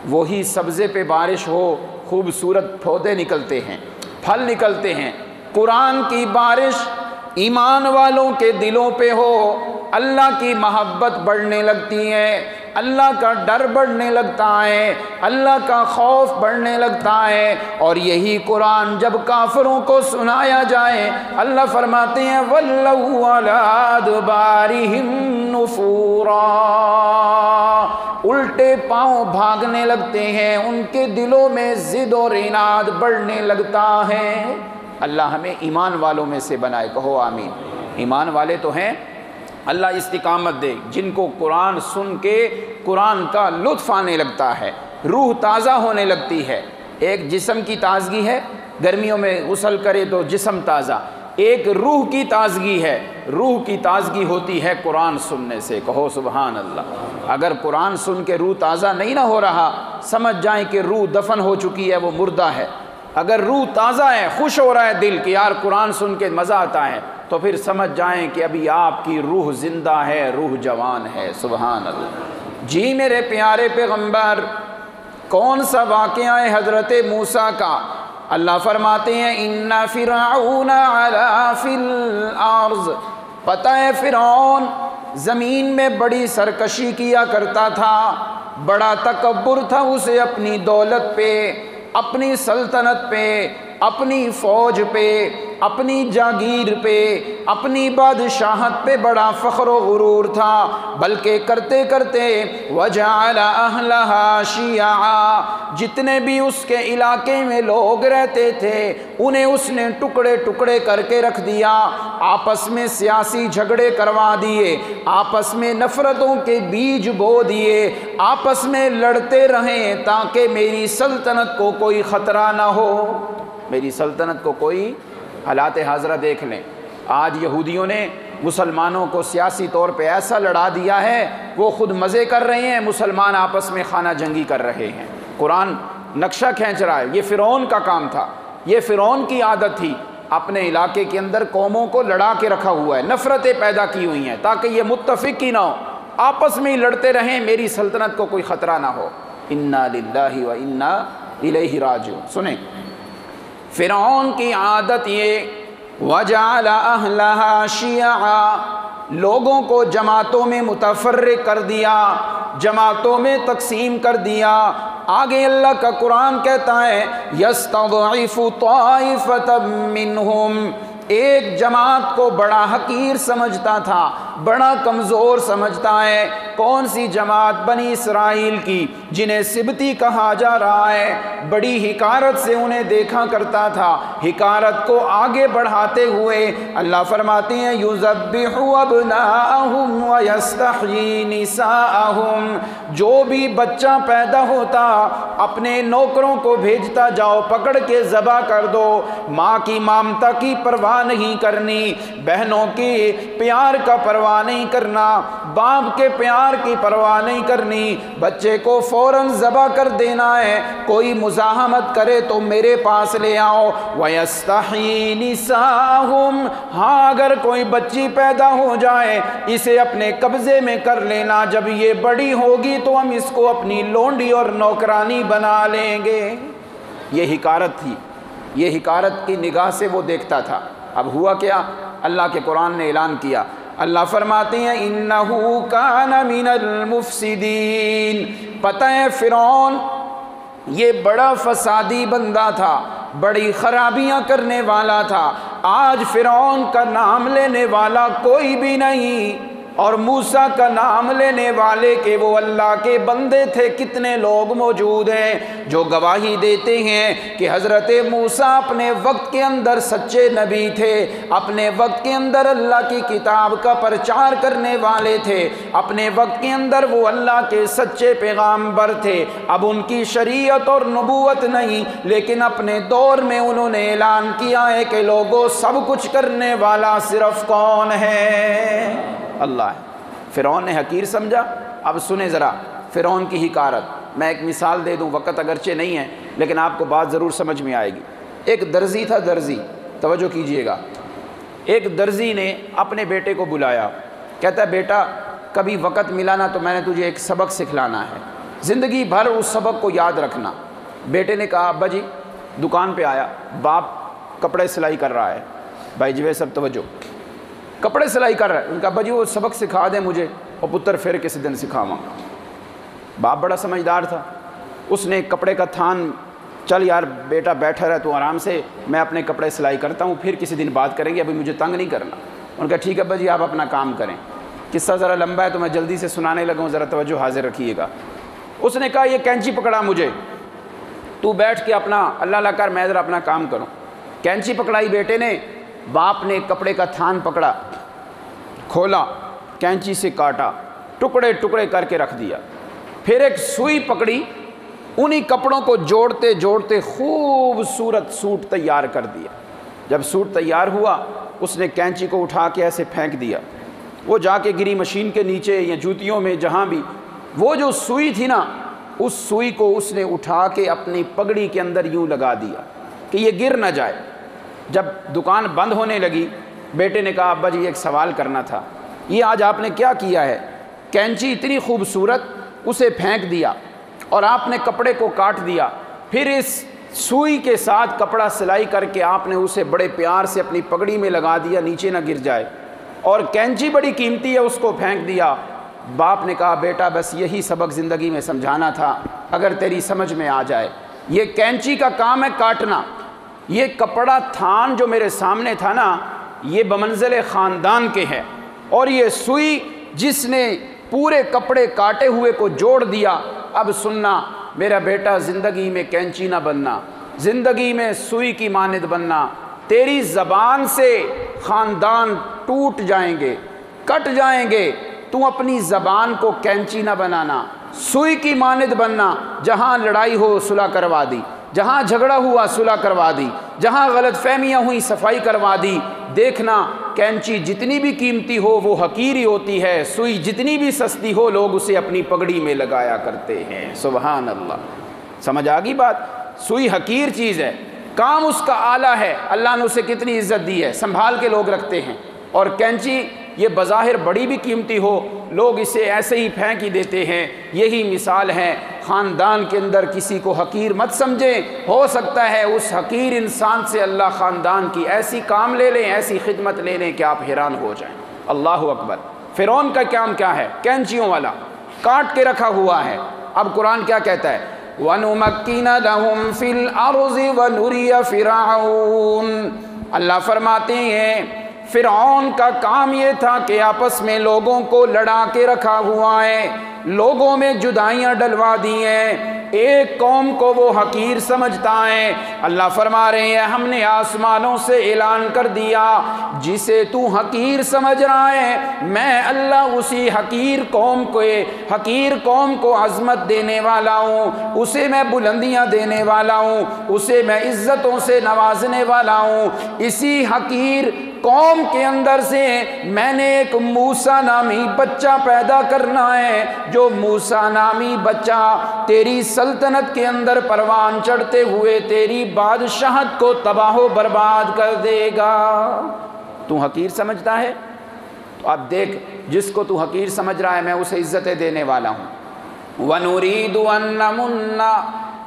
وہی سبزے پہ بارش ہو خوبصورت پودے نکلتے ہیں، پھل نکلتے ہیں۔ قرآن کی بارش ایمان والوں کے دلوں پہ ہو، اللہ کی محبت بڑھنے لگتی ہے، اللہ کا ڈر بڑھنے لگتا ہے، اللہ کا خوف بڑھنے لگتا ہے۔ اور یہی قرآن جب کافروں کو سنایا جائے اللہ فرماتے ہیں وَلَّوْا عَلَىٰ أَدْبَارِهِمْ نُفُورًا، الٹے پاؤں بھاگنے لگتے ہیں، ان کے دلوں میں ضد اور عناد بڑھنے لگتا ہے۔ اللہ ہمیں ایمان والوں میں سے بنائے، کہو آمین۔ ایمان والے تو ہیں، اللہ استقامت دے جن کو قرآن سن کے قرآن کا لطف آنے لگتا ہے، روح تازہ ہونے لگتی ہے۔ ایک جسم کی تازگی ہے، گرمیوں میں غسل کرے تو جسم تازہ، ایک روح کی تازگی ہے، روح کی تازگی ہوتی ہے قرآن سننے سے، کہو سبحان اللہ۔ اگر قرآن سن کے روح تازہ نہیں نہ ہو رہا سمجھ جائیں کہ روح دفن ہو چکی ہے، وہ مردہ ہے۔ اگر روح تازہ ہے، خوش ہو رہا ہے دل کہ یار قرآن سن کے مزہ آتا ہے، تو پھر سمجھ جائیں کہ ابھی آپ کی روح زندہ ہے، روح جوان ہے، سبحان اللہ۔ جی میرے پیارے پیغمبر کون سا واقعہ ہے حضرت موسیٰ کا؟ اللہ فرماتے ہیں ان فرعون علا فی الارض، پتہ ہے فرعون زمین میں بڑی سرکشی کیا کرتا تھا، بڑا تکبر تھا اسے اپنی دولت پہ، اپنی سلطنت پہ، اپنی فوج پہ۔ اپنی جاگیر پہ، اپنی بادشاہت پہ بڑا فخر و غرور تھا، بلکہ کرتے کرتے وَجَعَلَ أَهْلَهَا شِيَعًا، جتنے بھی اس کے علاقے میں لوگ رہتے تھے انہیں اس نے ٹکڑے ٹکڑے کر کے رکھ دیا، آپس میں سیاسی جھگڑے کروا دیے، آپس میں نفرتوں کے بیج بو دیے، آپس میں لڑتے رہیں تاکہ میری سلطنت کو کوئی خطرہ نہ ہو، میری سلطنت کو کوئی۔ حالات حاضرہ دیکھ لیں، آج یہودیوں نے مسلمانوں کو سیاسی طور پہ ایسا لڑا دیا ہے، وہ خود مزے کر رہے ہیں، مسلمان آپس میں خانہ جنگی کر رہے ہیں۔ قرآن نقشہ کھینچ رہا ہے، یہ فرعون کا کام تھا، یہ فرعون کی عادت تھی، اپنے علاقے کے اندر قوموں کو لڑا کے رکھا ہوا ہے، نفرتیں پیدا کی ہوئی ہیں تاکہ یہ متفق ہی نہ ہو، آپس میں ہی لڑتے رہیں، میری سلطنت کو کوئی خطرہ نہ ہو۔ انا للہ و انا الیہ راجعون۔ سنیں، فرعون کی عادت یہ وَجَعَلَ أَهْلَهَا شِيَعًا، لوگوں کو جماعتوں میں متفرق کر دیا، جماعتوں میں تقسیم کر دیا۔ آگے اللہ کا قرآن کہتا ہے يَسْتَضْعِفُ طَائِفَةً مِّنْهُمْ، ایک جماعت کو بڑا حقیر سمجھتا تھا، بڑا کمزور سمجھتا ہے۔ کون سی جماعت؟ بنی اسرائیل کی، جنہیں سبتی کہا جا رہا ہے، بڑی حقارت سے انہیں دیکھا کرتا تھا۔ حقارت کو آگے بڑھاتے ہوئے اللہ فرماتے ہیں یُذَبِّحُ أَبْنَاءَهُمْ وَيَسْتَحْيِي نِسَاءَهُمْ، جو بھی بچہ پیدا ہوتا اپنے نوکروں کو بھیجتا، جاؤ پکڑ کے ذبح کر دو۔ ماں کی مامتا کی پرواہ نہیں کرنی، بہنوں کی پیار کا پرواہ نہیں کرنا، باپ کے پیار کی پرواہ نہیں کرنی، بچے کو فوراً ذبح کر دینا ہے، کوئی مزاحمت کرے تو میرے پاس لے آؤ۔ وَيَسْتَحْيِي نِسَاءَهُمْ، ہاں اگر کوئی بچی پیدا ہو جائے اسے اپنے قبضے میں کر لینا، جب یہ بڑی ہوگی تو ہم اس کو اپنی لونڈی اور نوکرانی بنا لیں گے۔ یہ حقارت تھی، یہ حقارت کی نگاہ سے وہ دیکھتا تھا۔ اب ہوا کیا؟ اللہ کے قرآن نے اعلان کیا، اللہ فرماتے ہیں اِنَّهُ كَانَ مِنَ الْمُفْسِدِينَ، پتہ ہے فرعون یہ بڑا فسادی بندہ تھا، بڑی خرابیاں کرنے والا تھا۔ آج فرعون کا نام لینے والا کوئی بھی نہیں، اور موسیٰ کا نام لینے والے کہ وہ اللہ کے بندے تھے کتنے لوگ موجود ہیں جو گواہی دیتے ہیں کہ حضرت موسیٰ اپنے وقت کے اندر سچے نبی تھے، اپنے وقت کے اندر اللہ کی کتاب کا پرچار کرنے والے تھے، اپنے وقت کے اندر وہ اللہ کے سچے پیغامبر تھے۔ اب ان کی شریعت اور نبوت نہیں، لیکن اپنے دور میں انہوں نے اعلان کیا ہے کہ لوگوں سب کچھ کرنے والا صرف کون ہے؟ اللہ ہے۔ فرعون نے حقیر سمجھا۔ اب سنیں ذرا فرعون کی حقارت، میں ایک مثال دے دوں، وقت اگرچہ نہیں ہے لیکن آپ کو بات ضرور سمجھ میں آئے گی۔ ایک درزی تھا، درزی، توجہ کیجئے گا۔ ایک درزی نے اپنے بیٹے کو بلایا، کہتا ہے بیٹا کبھی وقت ملا نا تو میں نے تجھے ایک سبق سکھلانا ہے، زندگی بھر اس سبق کو یاد رکھنا۔ بیٹے نے کہا ابا جی، دکان پہ آیا، باپ کپڑے سلائی کر رہا ہے، بھائی جی سب توجہ، کپڑے سلائی کر رہا ہے، ان کا ابا جی وہ سبق سکھا دیں مجھے، اور پتر پھر کسی دن سکھاواں گا۔ باپ بڑا سمجھدار تھا، اس نے کپڑے کا تھان، چل یار بیٹا بیٹھا رہا تو آرام سے، میں اپنے کپڑے سلائی کرتا ہوں، پھر کسی دن بات کریں گے، ابھی مجھے تنگ نہیں کرنا۔ ان کا ٹھیک ہے ابا جی آپ اپنا کام کریں۔ قصہ ذرا لمبا ہے تو میں جلدی سے سنانے لگا ہوں، ذرا توجہ حاضر رکھیے گا۔ اس نے کہا یہ کینچی پکڑا مجھے، تو بیٹھ کے اپنا اللہ اللہ کر، میں ذرا اپنا کام کروں۔ کینچی پکڑائی بیٹے نے، باپ نے کپڑے کا تھان پکڑا، کھولا، کینچی سے کاٹا، ٹکڑے ٹکڑے کر کے رکھ دیا، پھر ایک سوئی پکڑی، انہی کپڑوں کو جوڑتے جوڑتے خوبصورت سوٹ تیار کر دیا۔ جب سوٹ تیار ہوا اس نے کینچی کو اٹھا کے ایسے پھینک دیا، وہ جا کے گری مشین کے نیچے یا جوتیوں میں، جہاں بھی، وہ جو سوئی تھی نا، اس سوئی کو اس نے اٹھا کے اپنی پگڑی کے اندر یوں لگا دیا کہ یہ گر نہ جائے۔ جب دکان بند ہونے لگی، بیٹے نے کہا ابا جی ایک سوال کرنا تھا، یہ آج آپ نے کیا کیا ہے؟ کینچی اتنی خوبصورت، اسے پھینک دیا اور آپ نے کپڑے کو کاٹ دیا، پھر اس سوئی کے ساتھ کپڑا سلائی کر کے آپ نے اسے بڑے پیار سے اپنی پگڑی میں لگا دیا نیچے نہ گر جائے، اور کینچی بڑی قیمتی ہے اس کو پھینک دیا۔ باپ نے کہا بیٹا بس یہی سبق زندگی میں سمجھانا تھا، اگر تیری سمجھ میں آ جائے، یہ کینچی کا کام ہے کاٹنا، یہ کپڑا تھان جو میرے سامنے تھا نا، یہ بمنزل خاندان کے ہے، اور یہ سوئی جس نے پورے کپڑے کاٹے ہوئے کو جوڑ دیا۔ اب سننا میرا بیٹا، زندگی میں کینچی نہ بننا، زندگی میں سوئی کی مانند بننا، تیری زبان سے خاندان ٹوٹ جائیں گے، کٹ جائیں گے، تو اپنی زبان کو کینچی نہ بنانا، سوئی کی مانند بننا۔ جہاں لڑائی ہو صلح کروا دی، جہاں جھگڑا ہوا صلح کروا دی، جہاں غلط فہمیاں ہوئی صفائی کروا دی۔ دیکھنا کینچی جتنی بھی قیمتی ہو وہ حقیر ہی ہوتی ہے، سوئی جتنی بھی سستی ہو لوگ اسے اپنی پگڑی میں لگایا کرتے ہیں۔ سبحان اللہ، سمجھ آ گئی بات؟ سوئی حقیر چیز ہے، کام اس کا اعلیٰ ہے، اللہ نے اسے کتنی عزت دی ہے، سنبھال کے لوگ رکھتے ہیں۔ اور کینچی یہ بظاہر بڑی بھی قیمتی ہو، لوگ اسے ایسے ہی پھینک ہی دیتے ہیں۔ یہی مثال ہے، خاندان کے اندر کسی کو حقیر مت سمجھیں، ہو سکتا ہے اس حقیر انسان سے اللہ خاندان کی ایسی کام لے لیں، ایسی خدمت لے لیں کہ آپ حیران ہو جائیں۔ اللہ اکبر۔ فرعون کا کام کیا ہے؟ کینچیوں والا کاٹ کے رکھا ہوا ہے۔ اب قرآن کیا کہتا ہے؟ وَنُمَكِّنَ لَهُمْ فِي الْأَرْضِ وَنُرِيَ فِرْعَوْنَ۔ اللہ فرماتے ہیں فرعون کا کام یہ تھا کہ آپس میں لوگوں کو لڑا کے رکھا ہوا ہے، لوگوں میں جدائیاں ڈلوا دی ہیں، ایک قوم کو وہ حقیر سمجھتا ہے۔ اللہ فرما رہے ہیں ہم نے آسمانوں سے اعلان کر دیا، جسے تو حقیر سمجھ رہا ہے میں اللہ اسی حقیر قوم کو عظمت دینے والا ہوں، اسے میں بلندیاں دینے والا ہوں، اسے میں عزتوں سے نوازنے والا ہوں۔ اسی حقیر قوم کے اندر سے میں نے ایک موسیٰ نامی بچہ پیدا کرنا ہے، جو موسیٰ نامی بچہ تیری سلطنت کے اندر پروان چڑھتے ہوئے تیری بادشاہت کو تباہ و برباد کر دے گا۔ تو حقیر سمجھتا ہے؟ تو اب دیکھ، جس کو تو حقیر سمجھ رہا ہے میں اسے عزتیں دینے والا ہوں۔ وَنُرِيدُ أَن نَّمُنَّ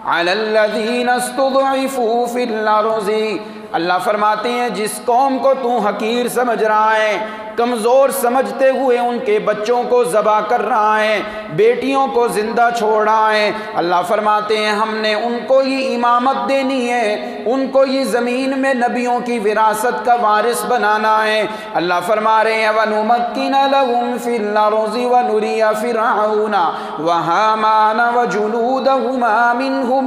عَلَى الَّذِينَ اسْتُضْعِفُوا فِي الْأَرْضِ۔ اللہ فرماتے ہیں جس قوم کو تو حقیر سمجھ رہا ہے، کمزور سمجھتے ہوئے ان کے بچوں کو ذبح کر رہا ہے، بیٹیوں کو زندہ چھوڑ رہا ہے، اللہ فرماتے ہیں ہم نے ان کو یہ امامت دینی ہے، ان کو یہ زمین میں نبیوں کی وراثت کا وارث بنانا ہے۔ اللہ فرما رہے ہیں وَنُمَكِّنَ لَهُمْ فِي الْأَرْضِ وَنُرِيَ فِرْعَوْنَ وَهَامَانَ وَجُنُودَهُمَا مِنْهُمْ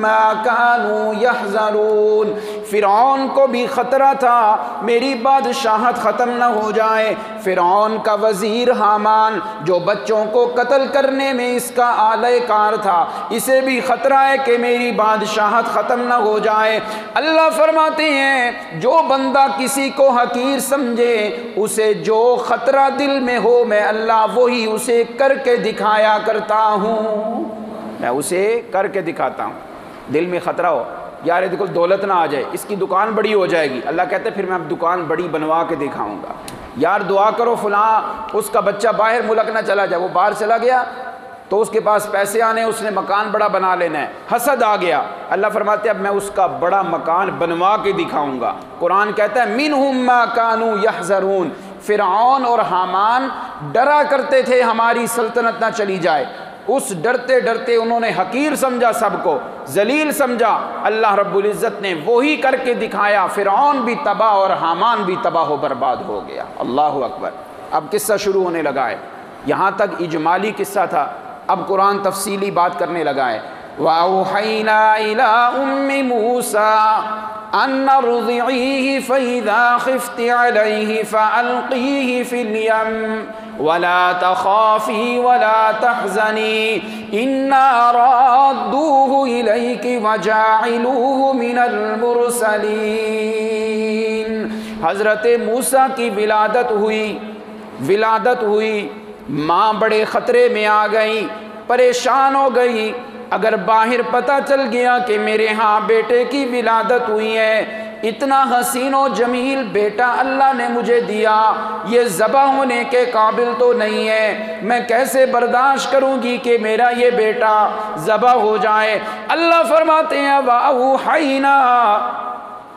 مَا كَانُوا يَحْذَرُونَ۔ فرعون کو بھی خطرہ تھا میری بادشاہت ختم نہ ہو جائے۔ فرعون کا وزیر حامان جو بچوں کو قتل کرنے میں اس کا اعلی کار تھا، اسے بھی خطرہ ہے کہ میری بادشاہت ختم نہ ہو جائے۔ اللہ فرماتے ہیں جو بندہ کسی کو حقیر سمجھے، اسے جو خطرہ دل میں ہو میں اللہ وہی اسے کر کے دکھایا کرتا ہوں، میں اسے کر کے دکھاتا ہوں۔ دل میں خطرہ ہو، یار دیکھو دولت نہ آ جائے، اس کی دکان بڑی ہو جائے گی، اللہ کہتے ہیں پھر میں اب دکان بڑی بنوا کے دکھاؤں گا۔ یار دعا کرو فلاں اس کا بچہ باہر ملک نہ چلا جائے، وہ باہر چلا گیا تو اس کے پاس پیسے آنے، اس نے مکان بڑا بنا لینا ہے، حسد آ گیا، اللہ فرماتے ہیں اب میں اس کا بڑا مکان بنوا کے دکھاؤں گا۔ قرآن کہتا ہے منہم ما کانوا یحذرون۔ فرعون اور حامان ڈرا کرتے تھے ہماری سلطنت نہ چلی جائے، اس ڈرتے ڈرتے انہوں نے حقیر سمجھا، سب کو ذلیل سمجھا۔ اللہ رب العزت نے وہی کر کے دکھایا، فرعون بھی تباہ اور حامان بھی تباہ و برباد ہو گیا۔ اللہ اکبر۔ اب قصہ شروع ہونے لگا ہے، یہاں تک اجمالی قصہ تھا، اب قرآن تفصیلی بات کرنے لگا ہے۔ وَأَوْحَيْنَا إِلَىٰ أُمِّ مُوسَىٰ أَنْ أَرْضِعِيهِ فَإِذَا خِفْتِ عَلَيْهِ فَأَلْقِيهِ فِي الْيَمِّ وَلَا تَخَافِي وَلَا تَحْزَنِي إِنَّا رَادُّوهُ إِلَيْكِ وَجَاعِلُوهُ مِنَ الْمُرْسَلِينَ۔ حضرت موسیٰ کی ولادت ہوئی، ماں بڑے خطرے میں آ گئی، پریشان ہو گئی۔ اگر باہر پتہ چل گیا کہ میرے ہاں بیٹے کی ولادت ہوئی ہے، اتنا حسین و جمیل بیٹا اللہ نے مجھے دیا، یہ ذبح ہونے کے قابل تو نہیں ہے، میں کیسے برداشت کروں گی کہ میرا یہ بیٹا ذبح ہو جائے۔ اللہ فرماتے ہیں وَأَوْحَيْنَا،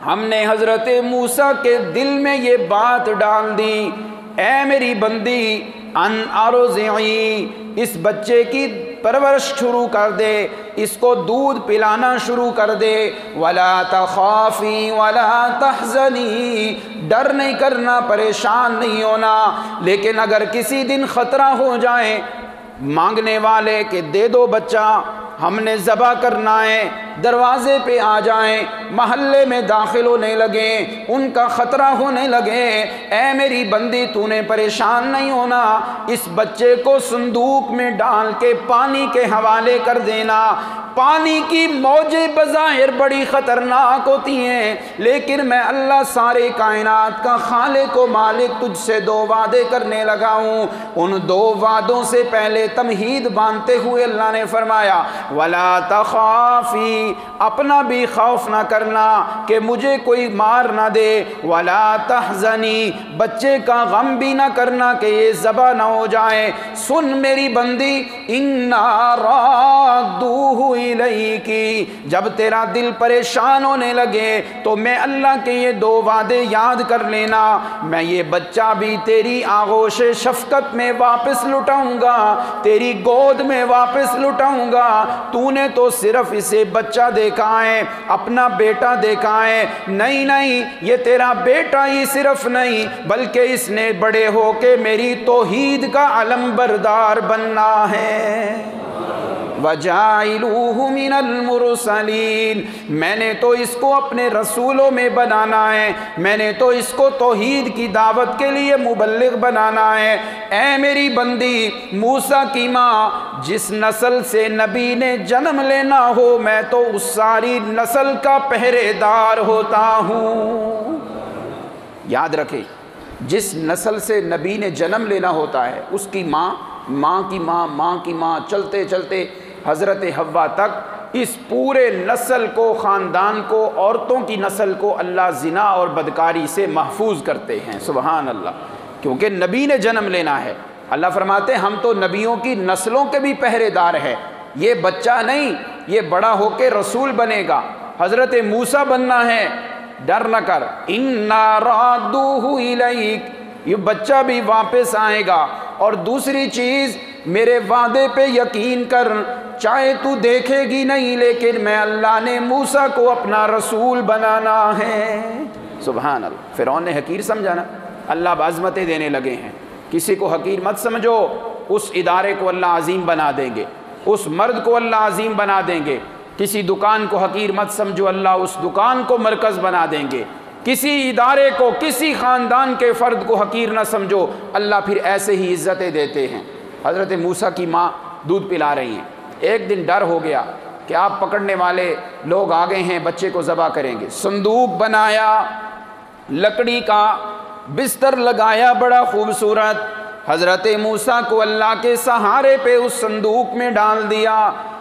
ہم نے حضرت موسیٰ کے دل میں یہ بات ڈال دی، اے میری بندی ان ارضعی، اس بچے کی پرورش شروع کر دے، اس کو دودھ پلانا شروع کر دے۔ وَلَا تَخَافِي وَلَا تَحْزَنِي، ڈر نہیں کرنا، پریشان نہیں ہونا۔ لیکن اگر کسی دن خطرہ ہو جائے مانگنے والے کہ دے دو بچہ، ہم نے ذبح کرنا ہے، دروازے پہ آ جائیں، محلے میں داخل ہونے لگیں، ان کا خطرہ ہونے لگے، اے میری بندی تو نے پریشان نہیں ہونا، اس بچے کو صندوق میں ڈال کے پانی کے حوالے کر دینا۔ پانی کی موجیں بظاہر بڑی خطرناک ہوتی ہیں، لیکن میں اللہ سارے کائنات کا خالق و مالک تجھ سے 2 وعدے کرنے لگا ہوں۔ ان 2 وعدوں سے پہلے تمہید باندھتے ہوئے اللہ نے فرمایا وَلَا تَخَافِي، اپنا بھی خوف نہ کرنا کہ مجھے کوئی مار نہ دے، وَلَا تَحْزَنِي، بچے کا غم بھی نہ کرنا کہ یہ ذبح نہ ہو جائے۔ سن میری بندی، اِنَّا رَادُّوهُ إِلَيْكِ، جب تیرا دل پریشان ہونے لگے تو میں اللہ کے یہ 2 وعدے یاد کر لینا، میں یہ بچہ بھی تیری آغوش شفقت میں واپس لٹاؤں گا، تیری گود میں واپس لٹاؤں گا۔ تو نے تو صرف اسے بچہ دیکھا ہے، اپنا بیٹا دیکھا ہے، نہیں نہیں، یہ تیرا بیٹا ہی صرف نہیں بلکہ اس نے بڑے ہو کے میری توحید کا علم بردار بننا ہے۔ وَجَاعِلُوهُ مِنَ الْمُرْسَلِينَ، میں نے تو اس کو اپنے رسولوں میں بنانا ہے، میں نے تو اس کو توحید کی دعوت کے لیے مبلغ بنانا ہے۔ اے میری بندی، موسیٰ کی ماں جس نسل سے نبی نے جنم لینا ہو، میں تو اس ساری نسل کا پہرے دار ہوتا ہوں۔ یاد رکھیں، جس نسل سے نبی نے جنم لینا ہوتا ہے اس کی ماں، ماں کی ماں، ماں کی ماں، چلتے چلتے حضرت حوا تک اس پورے نسل کو، خاندان کو، عورتوں کی نسل کو اللہ زنا اور بدکاری سے محفوظ کرتے ہیں۔ سبحان اللہ، کیونکہ نبی نے جنم لینا ہے۔ اللہ فرماتے ہیں ہم تو نبیوں کی نسلوں کے بھی پہرے دار ہیں، یہ بچہ نہیں، یہ بڑا ہو کے رسول بنے گا، حضرت موسیٰ بننا ہے، ڈر نہ کر۔ اِنَّا رَادُّوهُ إِلَيْكَ، یہ بچہ بھی واپس آئے گا۔ اور دوسری چیز، میرے وعدے پہ یقین کر، چاہے تو دیکھے گی نہیں لیکن میں اللہ نے موسیٰ کو اپنا رسول بنانا ہے۔ سبحان اللہ، فرعون نے حقیر سمجھا نا، اللہ بعظمتیں دینے لگے ہیں۔ کسی کو حقیر مت سمجھو، اس ادارے کو اللہ عظیم بنا دیں گے، اس مرد کو اللہ عظیم بنا دیں گے۔ کسی دکان کو حقیر مت سمجھو، اللہ اس دکان کو مرکز بنا دیں گے۔ کسی ادارے کو، کسی خاندان کے فرد کو حقیر نہ سمجھو، اللہ پھر ایسے ہی عزتیں دیتے ہیں۔ حضرت موسیٰ کی ماں دودھ پلا رہی ہیں، ایک دن ڈر ہو گیا کہ آپ پکڑنے والے لوگ آ گئے ہیں، بچے کو ذبح کریں گے۔ صندوق بنایا، لکڑی کا بستر لگایا بڑا خوبصورت، حضرت موسیٰ کو اللہ کے سہارے پہ اس صندوق میں ڈال دیا،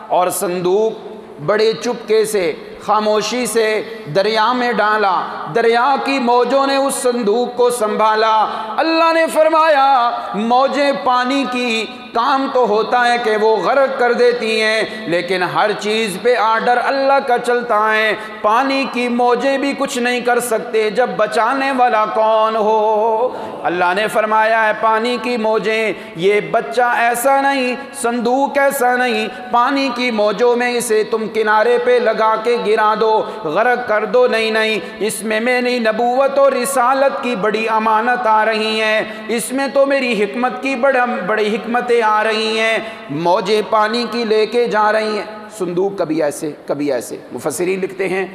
اور صندوق بڑے چپکے سے، خاموشی سے دریا میں ڈالا۔ دریا کی موجوں نے اس صندوق کو سنبھالا۔ اللہ نے فرمایا موجیں پانی کی کام تو ہوتا ہے کہ وہ غرق کر دیتی ہیں، لیکن ہر چیز پہ آرڈر اللہ کا چلتا ہے۔ پانی کی موجیں بھی کچھ نہیں کر سکتے جب بچانے والا کون ہو۔ اللہ نے فرمایا ہے پانی کی موجیں، یہ بچہ ایسا نہیں، صندوق ایسا نہیں، پانی کی موجوں میں اسے تم کنارے پہ لگا کے گرا دو، غرق کر دو، نہیں نہیں، اس میں میری نبوت اور رسالت کی بڑی امانت آ رہی ہیں، اس میں تو میری حکمت کی بڑی حکمتیں آ رہی ہیں۔ موجیں پانی کی لے کے جا رہی ہیں، صندوق کبھی ایسے کبھی ایسے۔ مفسرین لکھتے ہیں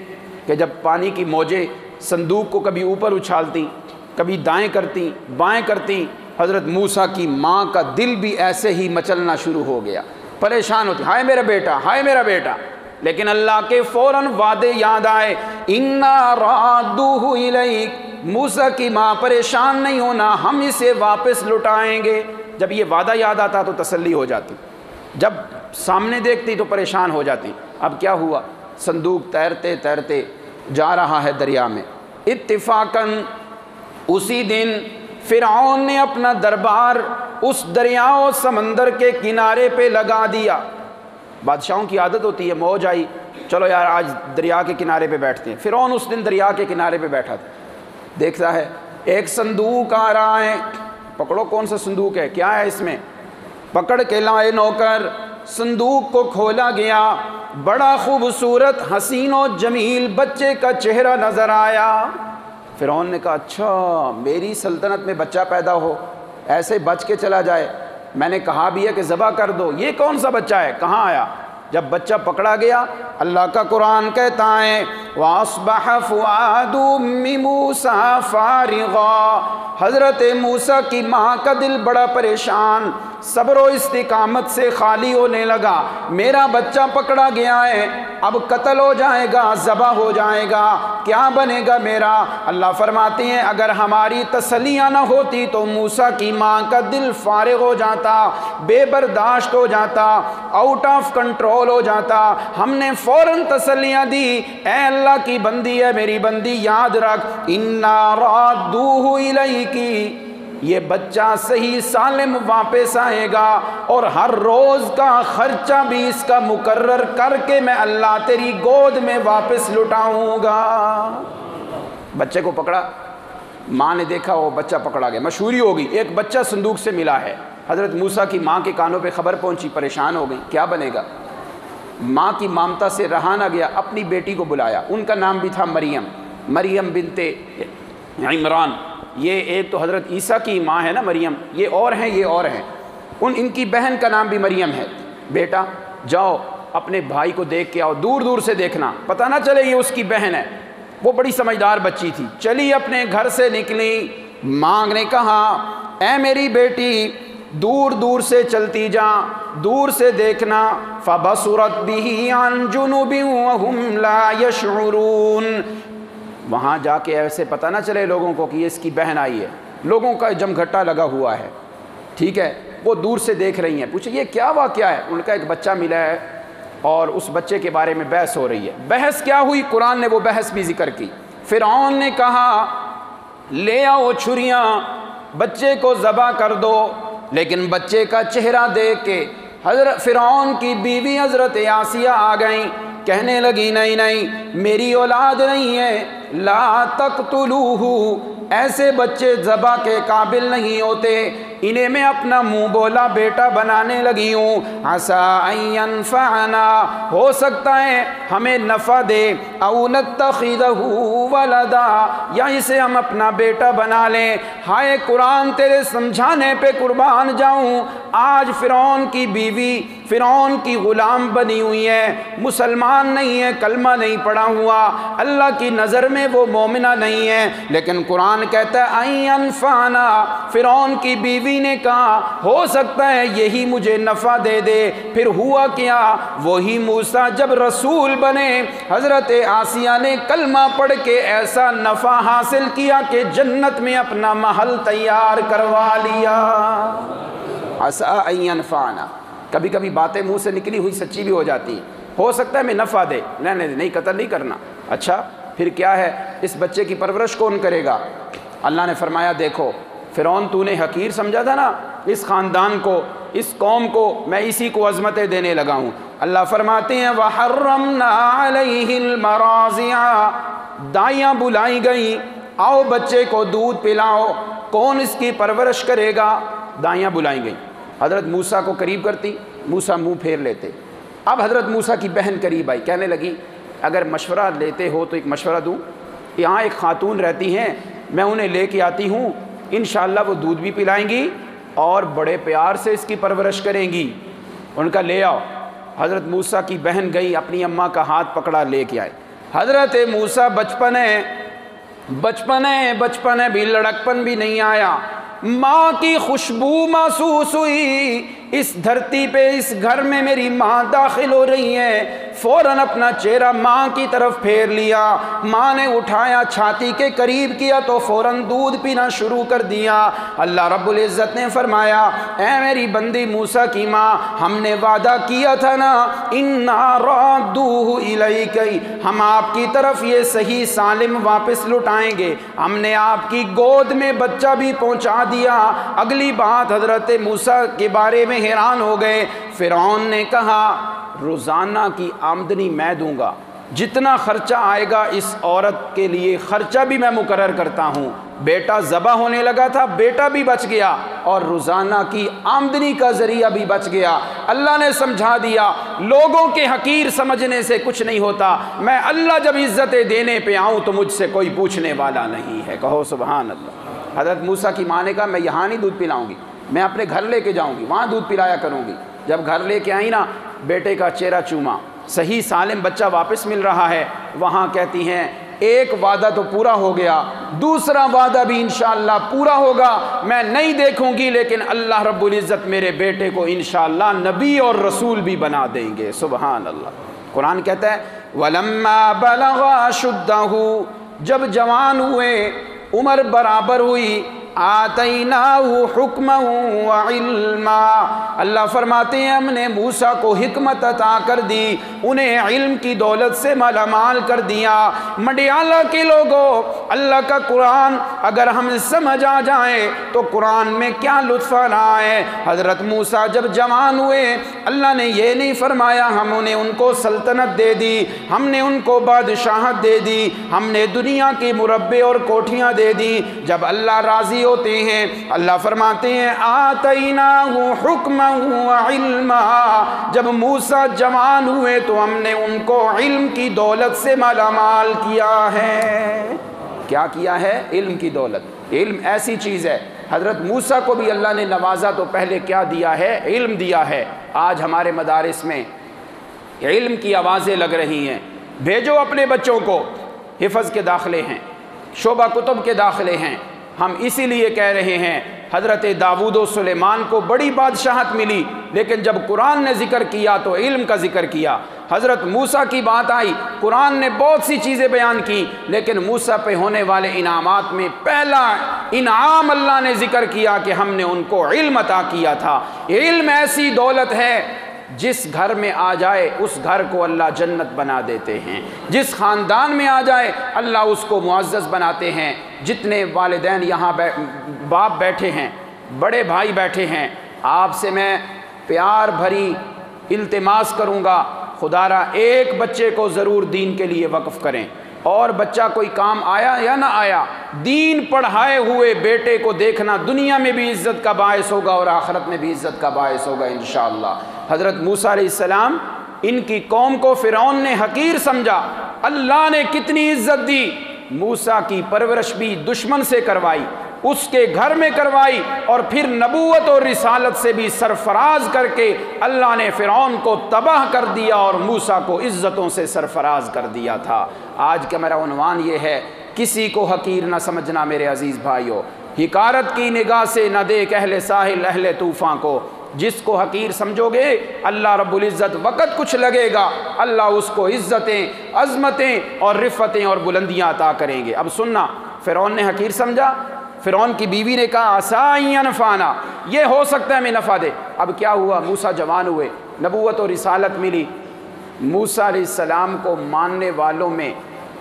کہ جب پانی کی موجیں صندوق کو کبھی اوپر اچھالتی، کبھی دائیں کرتی، بائیں کرتی، حضرت موسیٰ کی ماں کا دل بھی ایسے ہی مچلنا شروع ہو گیا، پریشان ہوتی، ہائے میرا بیٹا، ہائے میرا بیٹا۔ لیکن اللہ کے فوراً وعدے یاد آئے، اِنَّا رَادُّوهُ إِلَيْكَ، موسیٰ کی ماں پریشان نہیں ہونا، ہم اسے واپس لٹائیں گے۔ جب یہ وعدہ یاد آتا تو تسلی ہو جاتی، جب سامنے دیکھتی تو پریشان ہو جاتی۔ اب کیا ہوا، صندوق تیرتے تیرتے جا رہا ہے دریا میں۔ اتفاقاً اسی دن فرعون نے اپنا دربار اس دریا و سمندر کے کنارے پہ لگا دیا۔ بادشاہوں کی عادت ہوتی ہے، موج آئی، چلو یار آج دریا کے کنارے پہ بیٹھتے ہیں۔ فرعون اس دن دریا کے کنارے پہ بیٹھا تھا، دیکھتا ہے ایک صندوق آ رہا ہے، پکڑو کون سا صندوق ہے، کیا ہے اس میں، پکڑ کے لائے نوکر، صندوق کو کھولا گیا، بڑا خوبصورت حسین و جمیل بچے کا چہرہ نظر آیا۔ فرعون نے کہا اچھا میری سلطنت میں بچہ پیدا ہو، ایسے بچ کے چلا جائے، میں نے کہا بھی ہے کہ ذبح کر دو، یہ کون سا بچہ ہے، کہاں آیا؟ جب بچہ پکڑا گیا، اللہ کا قرآن کہتا ہے وَأَصْبَحَ فُؤَادُ أُمِّ مُوسَىٰ فَارِغًا، حضرت موسیٰ کی ماں کا دل بڑا پریشان، صبر و استقامت سے خالی ہونے لگا، میرا بچہ پکڑا گیا ہے، اب قتل ہو جائے گا، ذبح ہو جائے گا، کیا بنے گا میرا؟ اللہ فرماتے ہیں اگر ہماری تسلیاں نہ ہوتی تو موسیٰ کی ماں کا دل فارغ ہو جاتا، بے برداشت ہو جاتا، آؤٹ آف کنٹرول ہو جاتا، ہم نے فوراً تسلیاں دی، اے اللہ کی بندی ہے میری بندی یاد رکھ اِنَّا رَادُّوهُ إِلَيْكِ، یہ بچہ صحیح سالم واپس آئے گا اور ہر روز کا خرچہ بھی اس کا مقرر کر کے میں اللہ تیری گود میں واپس لٹاؤں گا۔ بچے کو پکڑا، ماں نے دیکھا وہ بچہ پکڑا گیا، مشہوری ہوگی ایک بچہ صندوق سے ملا ہے، حضرت موسیٰ کی ماں کے کانوں پہ خبر پہنچی، پریشان ہو گئی کیا بنے گا؟ ماں کی مامتا سے رہا نہ گیا، اپنی بیٹی کو بلایا، ان کا نام بھی تھا مریم، مریم بنت عمران، یہ ایک تو حضرت عیسیٰ کی ماں ہے نا مریم، یہ اور ہیں یہ اور ہیں، ان کی بہن کا نام بھی مریم ہے، بیٹا جاؤ اپنے بھائی کو دیکھ کے آؤ، دور دور سے دیکھنا پتہ نہ چلے یہ اس کی بہن ہے، وہ بڑی سمجھدار بچی تھی، چلی اپنے گھر سے نکلی، ماں نے کہا اے میری بیٹی دور دور سے چلتی جا، دور سے دیکھنا، فَبَصُرَتْ بِهِ عَنْ جُنُوبٍ وَهُمْ لَا يَشْعُرُونَ، وہاں جا کے ایسے پتہ نہ چلے لوگوں کو کہ یہ اس کی بہن آئی ہے، لوگوں کا جمگھٹا لگا ہوا ہے، ٹھیک ہے، وہ دور سے دیکھ رہی ہیں، پوچھے یہ کیا واقعہ ہے؟ ان کا ایک بچہ ملا ہے اور اس بچے کے بارے میں بحث ہو رہی ہے، بحث کیا ہوئی؟ قرآن نے وہ بحث بھی ذکر کی، فرعون نے کہا لے آؤ چھریاں بچے کو ذبح کر دو، لیکن بچے کا چہرہ دیکھ کے حضرت فرعون کی بیوی حضرت آسیہ آ گئیں، کہنے لگی نہیں نہیں میری اولاد نہیں ہے، لا تقتلوہ، ایسے بچے ذبح کے قابل نہیں ہوتے، انہیں میں اپنا منہ بولا بیٹا بنانے لگی ہوں، عسیٰ ان ینفعنا، ہو سکتا ہے ہمیں نفع دے، او نتخذہ ولدا، یا اسے ہم اپنا بیٹا بنا لیں۔ ہائے قرآن تیرے سمجھانے پہ قربان جاؤں، آج فرعون کی بیوی فرعون کی غلام بنی ہوئی ہے، مسلمان نہیں ہے، کلمہ نہیں پڑھا ہوا، اللہ کی نظر میں وہ مومنہ نہیں ہے، لیکن قرآن کہتا ہے ان ینفعنا، فرعون کی بیوی نے کہا ہو سکتا ہے یہی مجھے نفع دے دے۔ پھر ہوا کیا؟ وہی موسیٰ جب رسول بنے، حضرت آسیہ نے کلمہ پڑھ کے ایسا نفع حاصل کیا کہ جنت میں اپنا محل تیار کروا لیا۔ عسیٰ ان ینفعنا، کبھی کبھی باتیں منہ سے نکلی ہوئی سچی بھی ہو جاتی ہیں، ہو سکتا ہے میں نفع دے، نہیں قتل نہیں کرنا۔ اچھا پھر کیا ہے؟ اس بچے کی پرورش کون کرے گا؟ اللہ نے فرمایا دیکھو فرعون تو نے حقیر سمجھا تھا نا، اس خاندان کو، اس قوم کو میں اسی کو عظمتیں دینے لگا ہوں۔ اللہ فرماتے ہیں وَحَرَّمْنَا عَلَيْهِ الْمَرَاضِعَ، دائیاں بلائی گئیں، آؤ بچے کو دودھ پلاؤ، کون اس کی پرورش کرے گا؟ دائیاں بلائی گئیں، حضرت موسیٰ کو قریب کرتی، موسیٰ منہ پھیر لیتے۔ اب حضرت موسیٰ کی بہن قریب آئی، کہنے لگی اگر مشورہ لیتے ہو تو ایک مشورہ دوں، یہاں ایک خاتون رہتی ہیں، میں انہیں لے کے آتی ہوں، انشاءاللہ وہ دودھ بھی پلائیں گی اور بڑے پیار سے اس کی پرورش کریں گی، ان کا لے آؤ۔ حضرت موسیٰ کی بہن گئی، اپنی اماں کا ہاتھ پکڑا لے کے آئے۔ حضرت موسیٰ بچپن ہے بھی، لڑکپن بھی نہیں آیا، ماں کی خوشبو محسوس ہوئی، اس دھرتی پہ اس گھر میں میری ماں داخل ہو رہی ہے، فوراً اپنا چہرہ ماں کی طرف پھیر لیا، ماں نے اٹھایا چھاتی کے قریب کیا تو فوراً دودھ پینا شروع کر دیا۔ اللہ رب العزت نے فرمایا اے میری بندی موسیٰ کی ماں، ہم نے وعدہ کیا تھا نا اِنَّا رَادُّوهُ إِلَيْكِ، ہم آپ کی طرف یہ صحیح سالم واپس لٹائیں گے، ہم نے آپ کی گود میں بچہ بھی پہنچا دیا۔ اگلی بات حضرت موسیٰ کے بارے میں حیران ہو گئے، فرعون نے کہا روزانہ کی آمدنی میں دوں گا، جتنا خرچہ آئے گا اس عورت کے لیے خرچہ بھی میں مقرر کرتا ہوں۔ بیٹا ذبح ہونے لگا تھا، بیٹا بھی بچ گیا اور روزانہ کی آمدنی کا ذریعہ بھی بچ گیا۔ اللہ نے سمجھا دیا لوگوں کے حقیر سمجھنے سے کچھ نہیں ہوتا، میں اللہ جب عزتیں دینے پہ آؤں تو مجھ سے کوئی پوچھنے والا نہیں ہے۔ کہو سبحان اللہ۔ حضرت موسیٰ کی ماں نے کہا میں یہاں نہیں دودھ پلاؤں گی، میں اپنے گھر لے کے جاؤں گی، وہاں دودھ پلایا کروں گی۔ جب گھر لے کے آئی نا، بیٹے کا چہرہ چوما، صحیح سالم بچہ واپس مل رہا ہے، وہاں کہتی ہیں ایک وعدہ تو پورا ہو گیا، دوسرا وعدہ بھی انشاءاللہ پورا ہوگا، میں نہیں دیکھوں گی لیکن اللہ رب العزت میرے بیٹے کو انشاءاللہ نبی اور رسول بھی بنا دیں گے۔ سبحان اللہ۔ قرآن کہتا ہے وَلَمَّا بَلَغَ أَشُدَّهُ، جب جوان ہوئے، عمر برابر ہوئی، آتَيْنَاهُ حُكْمًا وَعِلْمًا، اللہ فرماتے ہیں ہم نے موسیٰ کو حکمت عطا کر دی، انہیں علم کی دولت سے مالا مال کر دیا۔ مڈیالہ کے لوگوں، اللہ کا قرآن اگر ہم سمجھ آ جائیں تو قرآن میں کیا لطف آ رہا ہے۔ حضرت موسیٰ جب جوان ہوئے، اللہ نے یہ نہیں فرمایا ہم نے ان کو سلطنت دے دی، ہم نے ان کو بادشاہت دے دی، ہم نے دنیا کے مربع اور کوٹھیاں دے دی۔ جب اللہ راضی ہوتے ہیں، اللہ فرماتے ہیں آتیناہ حکما وعلما، جب موسیٰ جوان ہوئے تو ہم نے ان کو علم کی دولت سے مالا مال کیا ہے۔ کیا کیا ہے؟ علم کی دولت۔ علم ایسی چیز ہے، حضرت موسیٰ کو بھی اللہ نے نوازا تو پہلے کیا دیا ہے؟ علم دیا ہے۔ آج ہمارے مدارس میں علم کی آوازیں لگ رہی ہیں، بھیجو اپنے بچوں کو، حفظ کے داخلے ہیں، شعبہ کتب کے داخلے ہیں۔ ہم اسی لیے کہہ رہے ہیں حضرت داؤد و سلیمان کو بڑی بادشاہت ملی، لیکن جب قرآن نے ذکر کیا تو علم کا ذکر کیا۔ حضرت موسیٰ کی بات آئی، قرآن نے بہت سی چیزیں بیان کی، لیکن موسیٰ پہ ہونے والے انعامات میں پہلا انعام اللہ نے ذکر کیا کہ ہم نے ان کو علم عطا کیا تھا۔ علم ایسی دولت ہے جس گھر میں آ جائے اس گھر کو اللہ جنت بنا دیتے ہیں، جس خاندان میں آ جائے اللہ اس کو معزز بناتے ہیں۔ جتنے والدین یہاں باپ بیٹھے ہیں، بڑے بھائی بیٹھے ہیں، آپ سے میں پیار بھری التماس کروں گا خدا را ایک بچے کو ضرور دین کے لیے وقف کریں، اور بچہ کوئی کام آیا یا نہ آیا، دین پڑھائے ہوئے بیٹے کو دیکھنا دنیا میں بھی عزت کا باعث ہوگا اور آخرت میں بھی عزت کا باعث ہوگا انشاءاللہ۔ حضرت موسیٰ علیہ السلام، ان کی قوم کو فرعون نے حقیر سمجھا، اللہ نے کتنی عزت دی۔ موسیٰ کی پرورش بھی دشمن سے کروائی، اس کے گھر میں کروائی، اور پھر نبوت اور رسالت سے بھی سرفراز کر کے اللہ نے فرعون کو تباہ کر دیا اور موسیٰ کو عزتوں سے سرفراز کر دیا تھا۔ آج کا میرا عنوان یہ ہے، کسی کو حقیر نہ سمجھنا میرے عزیز بھائیو، حقارت کی نگاہ سے نہ دیکھ اہل ساحل اہل طوفاں کو۔ جس کو حقیر سمجھو گے اللہ رب العزت وقت کچھ لگے گا اللہ اس کو عزتیں، عظمتیں اور رفتیں اور بلندیاں عطا کریں گے۔ اب سننا، فرعون نے حقیر سمجھا، فرعون کی بیوی نے کہا عسیٰ ان ینفعنا، یہ ہو سکتا ہے ہمیں نفع دے۔ اب کیا ہوا؟ موسیٰ جوان ہوئے، نبوت اور رسالت ملی۔ موسیٰ علیہ السلام کو ماننے والوں میں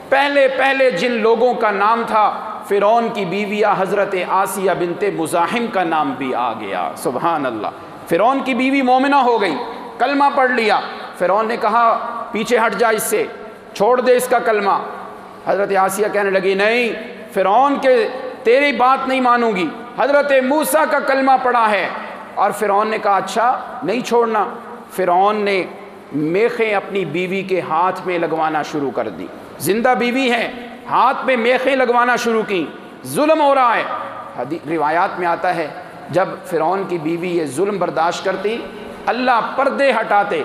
پہلے جن لوگوں کا نام تھا، فرعون کی بیویہ حضرت آسیہ بنت مزاحم کا نام بھی آ گیا۔ سبحان اللہ۔ فرعون کی بیوی مومنہ ہو گئی، کلمہ پڑھ لیا۔ فرعون نے کہا پیچھے ہٹ جا، اس سے چھوڑ دے اس کا کلمہ۔ حضرت آسیہ کہنے لگی نہیں، فرعون کے تیری بات نہیں مانوں گی، حضرت موسیٰ کا کلمہ پڑھا ہے۔ اور فرعون نے کہا اچھا نہیں چھوڑنا۔ فرعون نے میخیں اپنی بیوی کے ہاتھ میں لگوانا شروع کر دی، زندہ بیوی ہے، ہاتھ میں میخیں لگوانا شروع کی، ظلم ہو رہا ہے۔ روایات میں آتا ہے جب فرعون کی بیوی یہ ظلم برداشت کرتی، اللہ پردے ہٹاتے،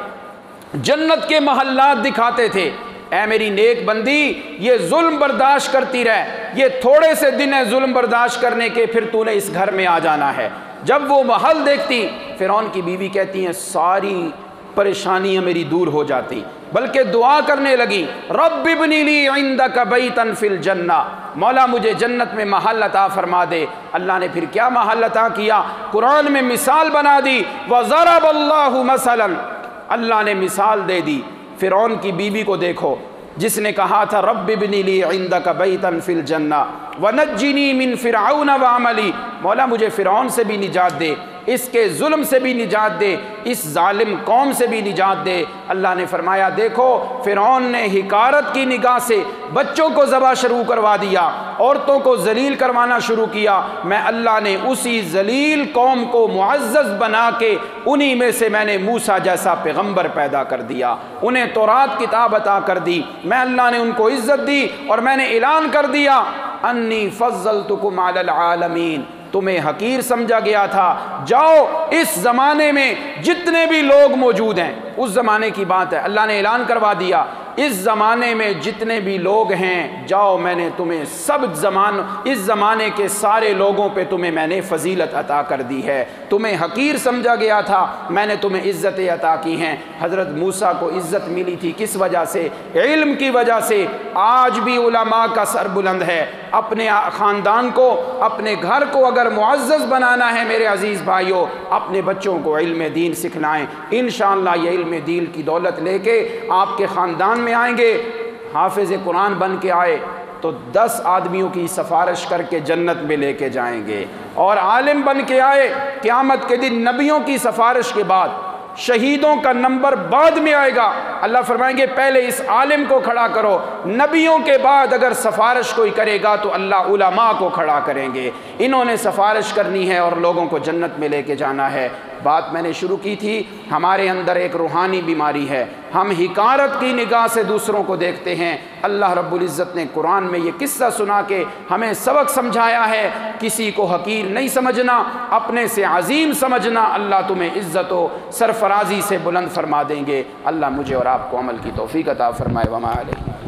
جنت کے محلات دکھاتے تھے، اے میری نیک بندی یہ ظلم برداشت کرتی رہ، یہ تھوڑے سے دن ہے ظلم برداشت کرنے کے، پھر تو نے اس گھر میں آ جانا ہے۔ جب وہ محل دیکھتی، فرعون کی بیوی کہتی ہیں ساری پریشانیاں میری دور ہو جاتی، بلکہ دعا کرنے لگی رب ابنی لی عندک بیتا فی الجنہ، مولا مجھے جنت میں محل عطا فرما دے۔ اللہ نے پھر کیا محل عطا کیا؟ قرآن میں مثال بنا دی، وَضَرَبَ اللَّهُ مَثَلًا، اللہ نے مثال دے دی۔ فرعون کی بیوی کو دیکھو جس نے کہا تھا رب ابنی لی عندک بیتا فی الجنہ ونجنی من فرعون وعملی، مولا مجھے فرعون سے بھی نجات دے، اس کے ظلم سے بھی نجات دے، اس ظالم قوم سے بھی نجات دے۔ اللہ نے فرمایا دیکھو فرعون نے حقارت کی نگاہ سے بچوں کو ذبح شروع کروا دیا، عورتوں کو ذلیل کروانا شروع کیا، میں اللہ نے اسی ذلیل قوم کو معزز بنا کے انہی میں سے میں نے موسیٰ جیسا پیغمبر پیدا کر دیا، انہیں تورات کتاب عطا کر دی، میں اللہ نے ان کو عزت دی اور میں نے اعلان کر دیا انی فضلتکم علی العالمین، تمہیں حقیر سمجھا گیا تھا، جاؤ اس زمانے میں جتنے بھی لوگ موجود ہیں، اس زمانے کی بات ہے، اللہ نے اعلان کروا دیا اس زمانے میں جتنے بھی لوگ ہیں جاؤ میں نے تمہیں اس زمانے کے سارے لوگوں پہ تمہیں میں نے فضیلت عطا کر دی ہے، تمہیں حقیر سمجھا گیا تھا میں نے تمہیں عزتیں عطا کی ہیں۔ حضرت موسیٰ کو عزت ملی تھی کس وجہ سے؟ علم کی وجہ سے۔ آج بھی علماء کا سر بلند ہے، اپنے خاندان کو اپنے گھر کو اگر معزز بنانا ہے میرے عزیز بھائیوں، اپنے بچوں کو علم دین سکھلائیں، انشاءاللہ یہ علم دین کی دولت لے کے آپ کے خاندان میں آئیں گے۔ حافظ قرآن بن کے آئے تو 10 آدمیوں کی سفارش کر کے جنت میں لے کے جائیں گے، اور عالم بن کے آئے قیامت کے دن نبیوں کی سفارش کے بعد شہیدوں کا نمبر بعد میں آئے گا۔ اللہ فرمائیں گے پہلے اس عالم کو کھڑا کرو، نبیوں کے بعد اگر سفارش کوئی کرے گا تو اللہ علماء کو کھڑا کریں گے، انہوں نے سفارش کرنی ہے اور لوگوں کو جنت میں لے کے جانا ہے۔ بات میں نے شروع کی تھی، ہمارے اندر ایک روحانی بیماری ہے، ہم حقارت کی نگاہ سے دوسروں کو دیکھتے ہیں۔ اللہ رب العزت نے قرآن میں یہ قصہ سنا کے ہمیں سبق سمجھایا ہے، کسی کو حقیر نہیں سمجھنا، اپنے سے عظیم سمجھنا، اللہ تمہیں عزت و سرفرازی سے بلند فرما دیں گے۔ اللہ مجھے اور آپ کو عمل کی توفیق عطا فرمائے۔ وما علیہ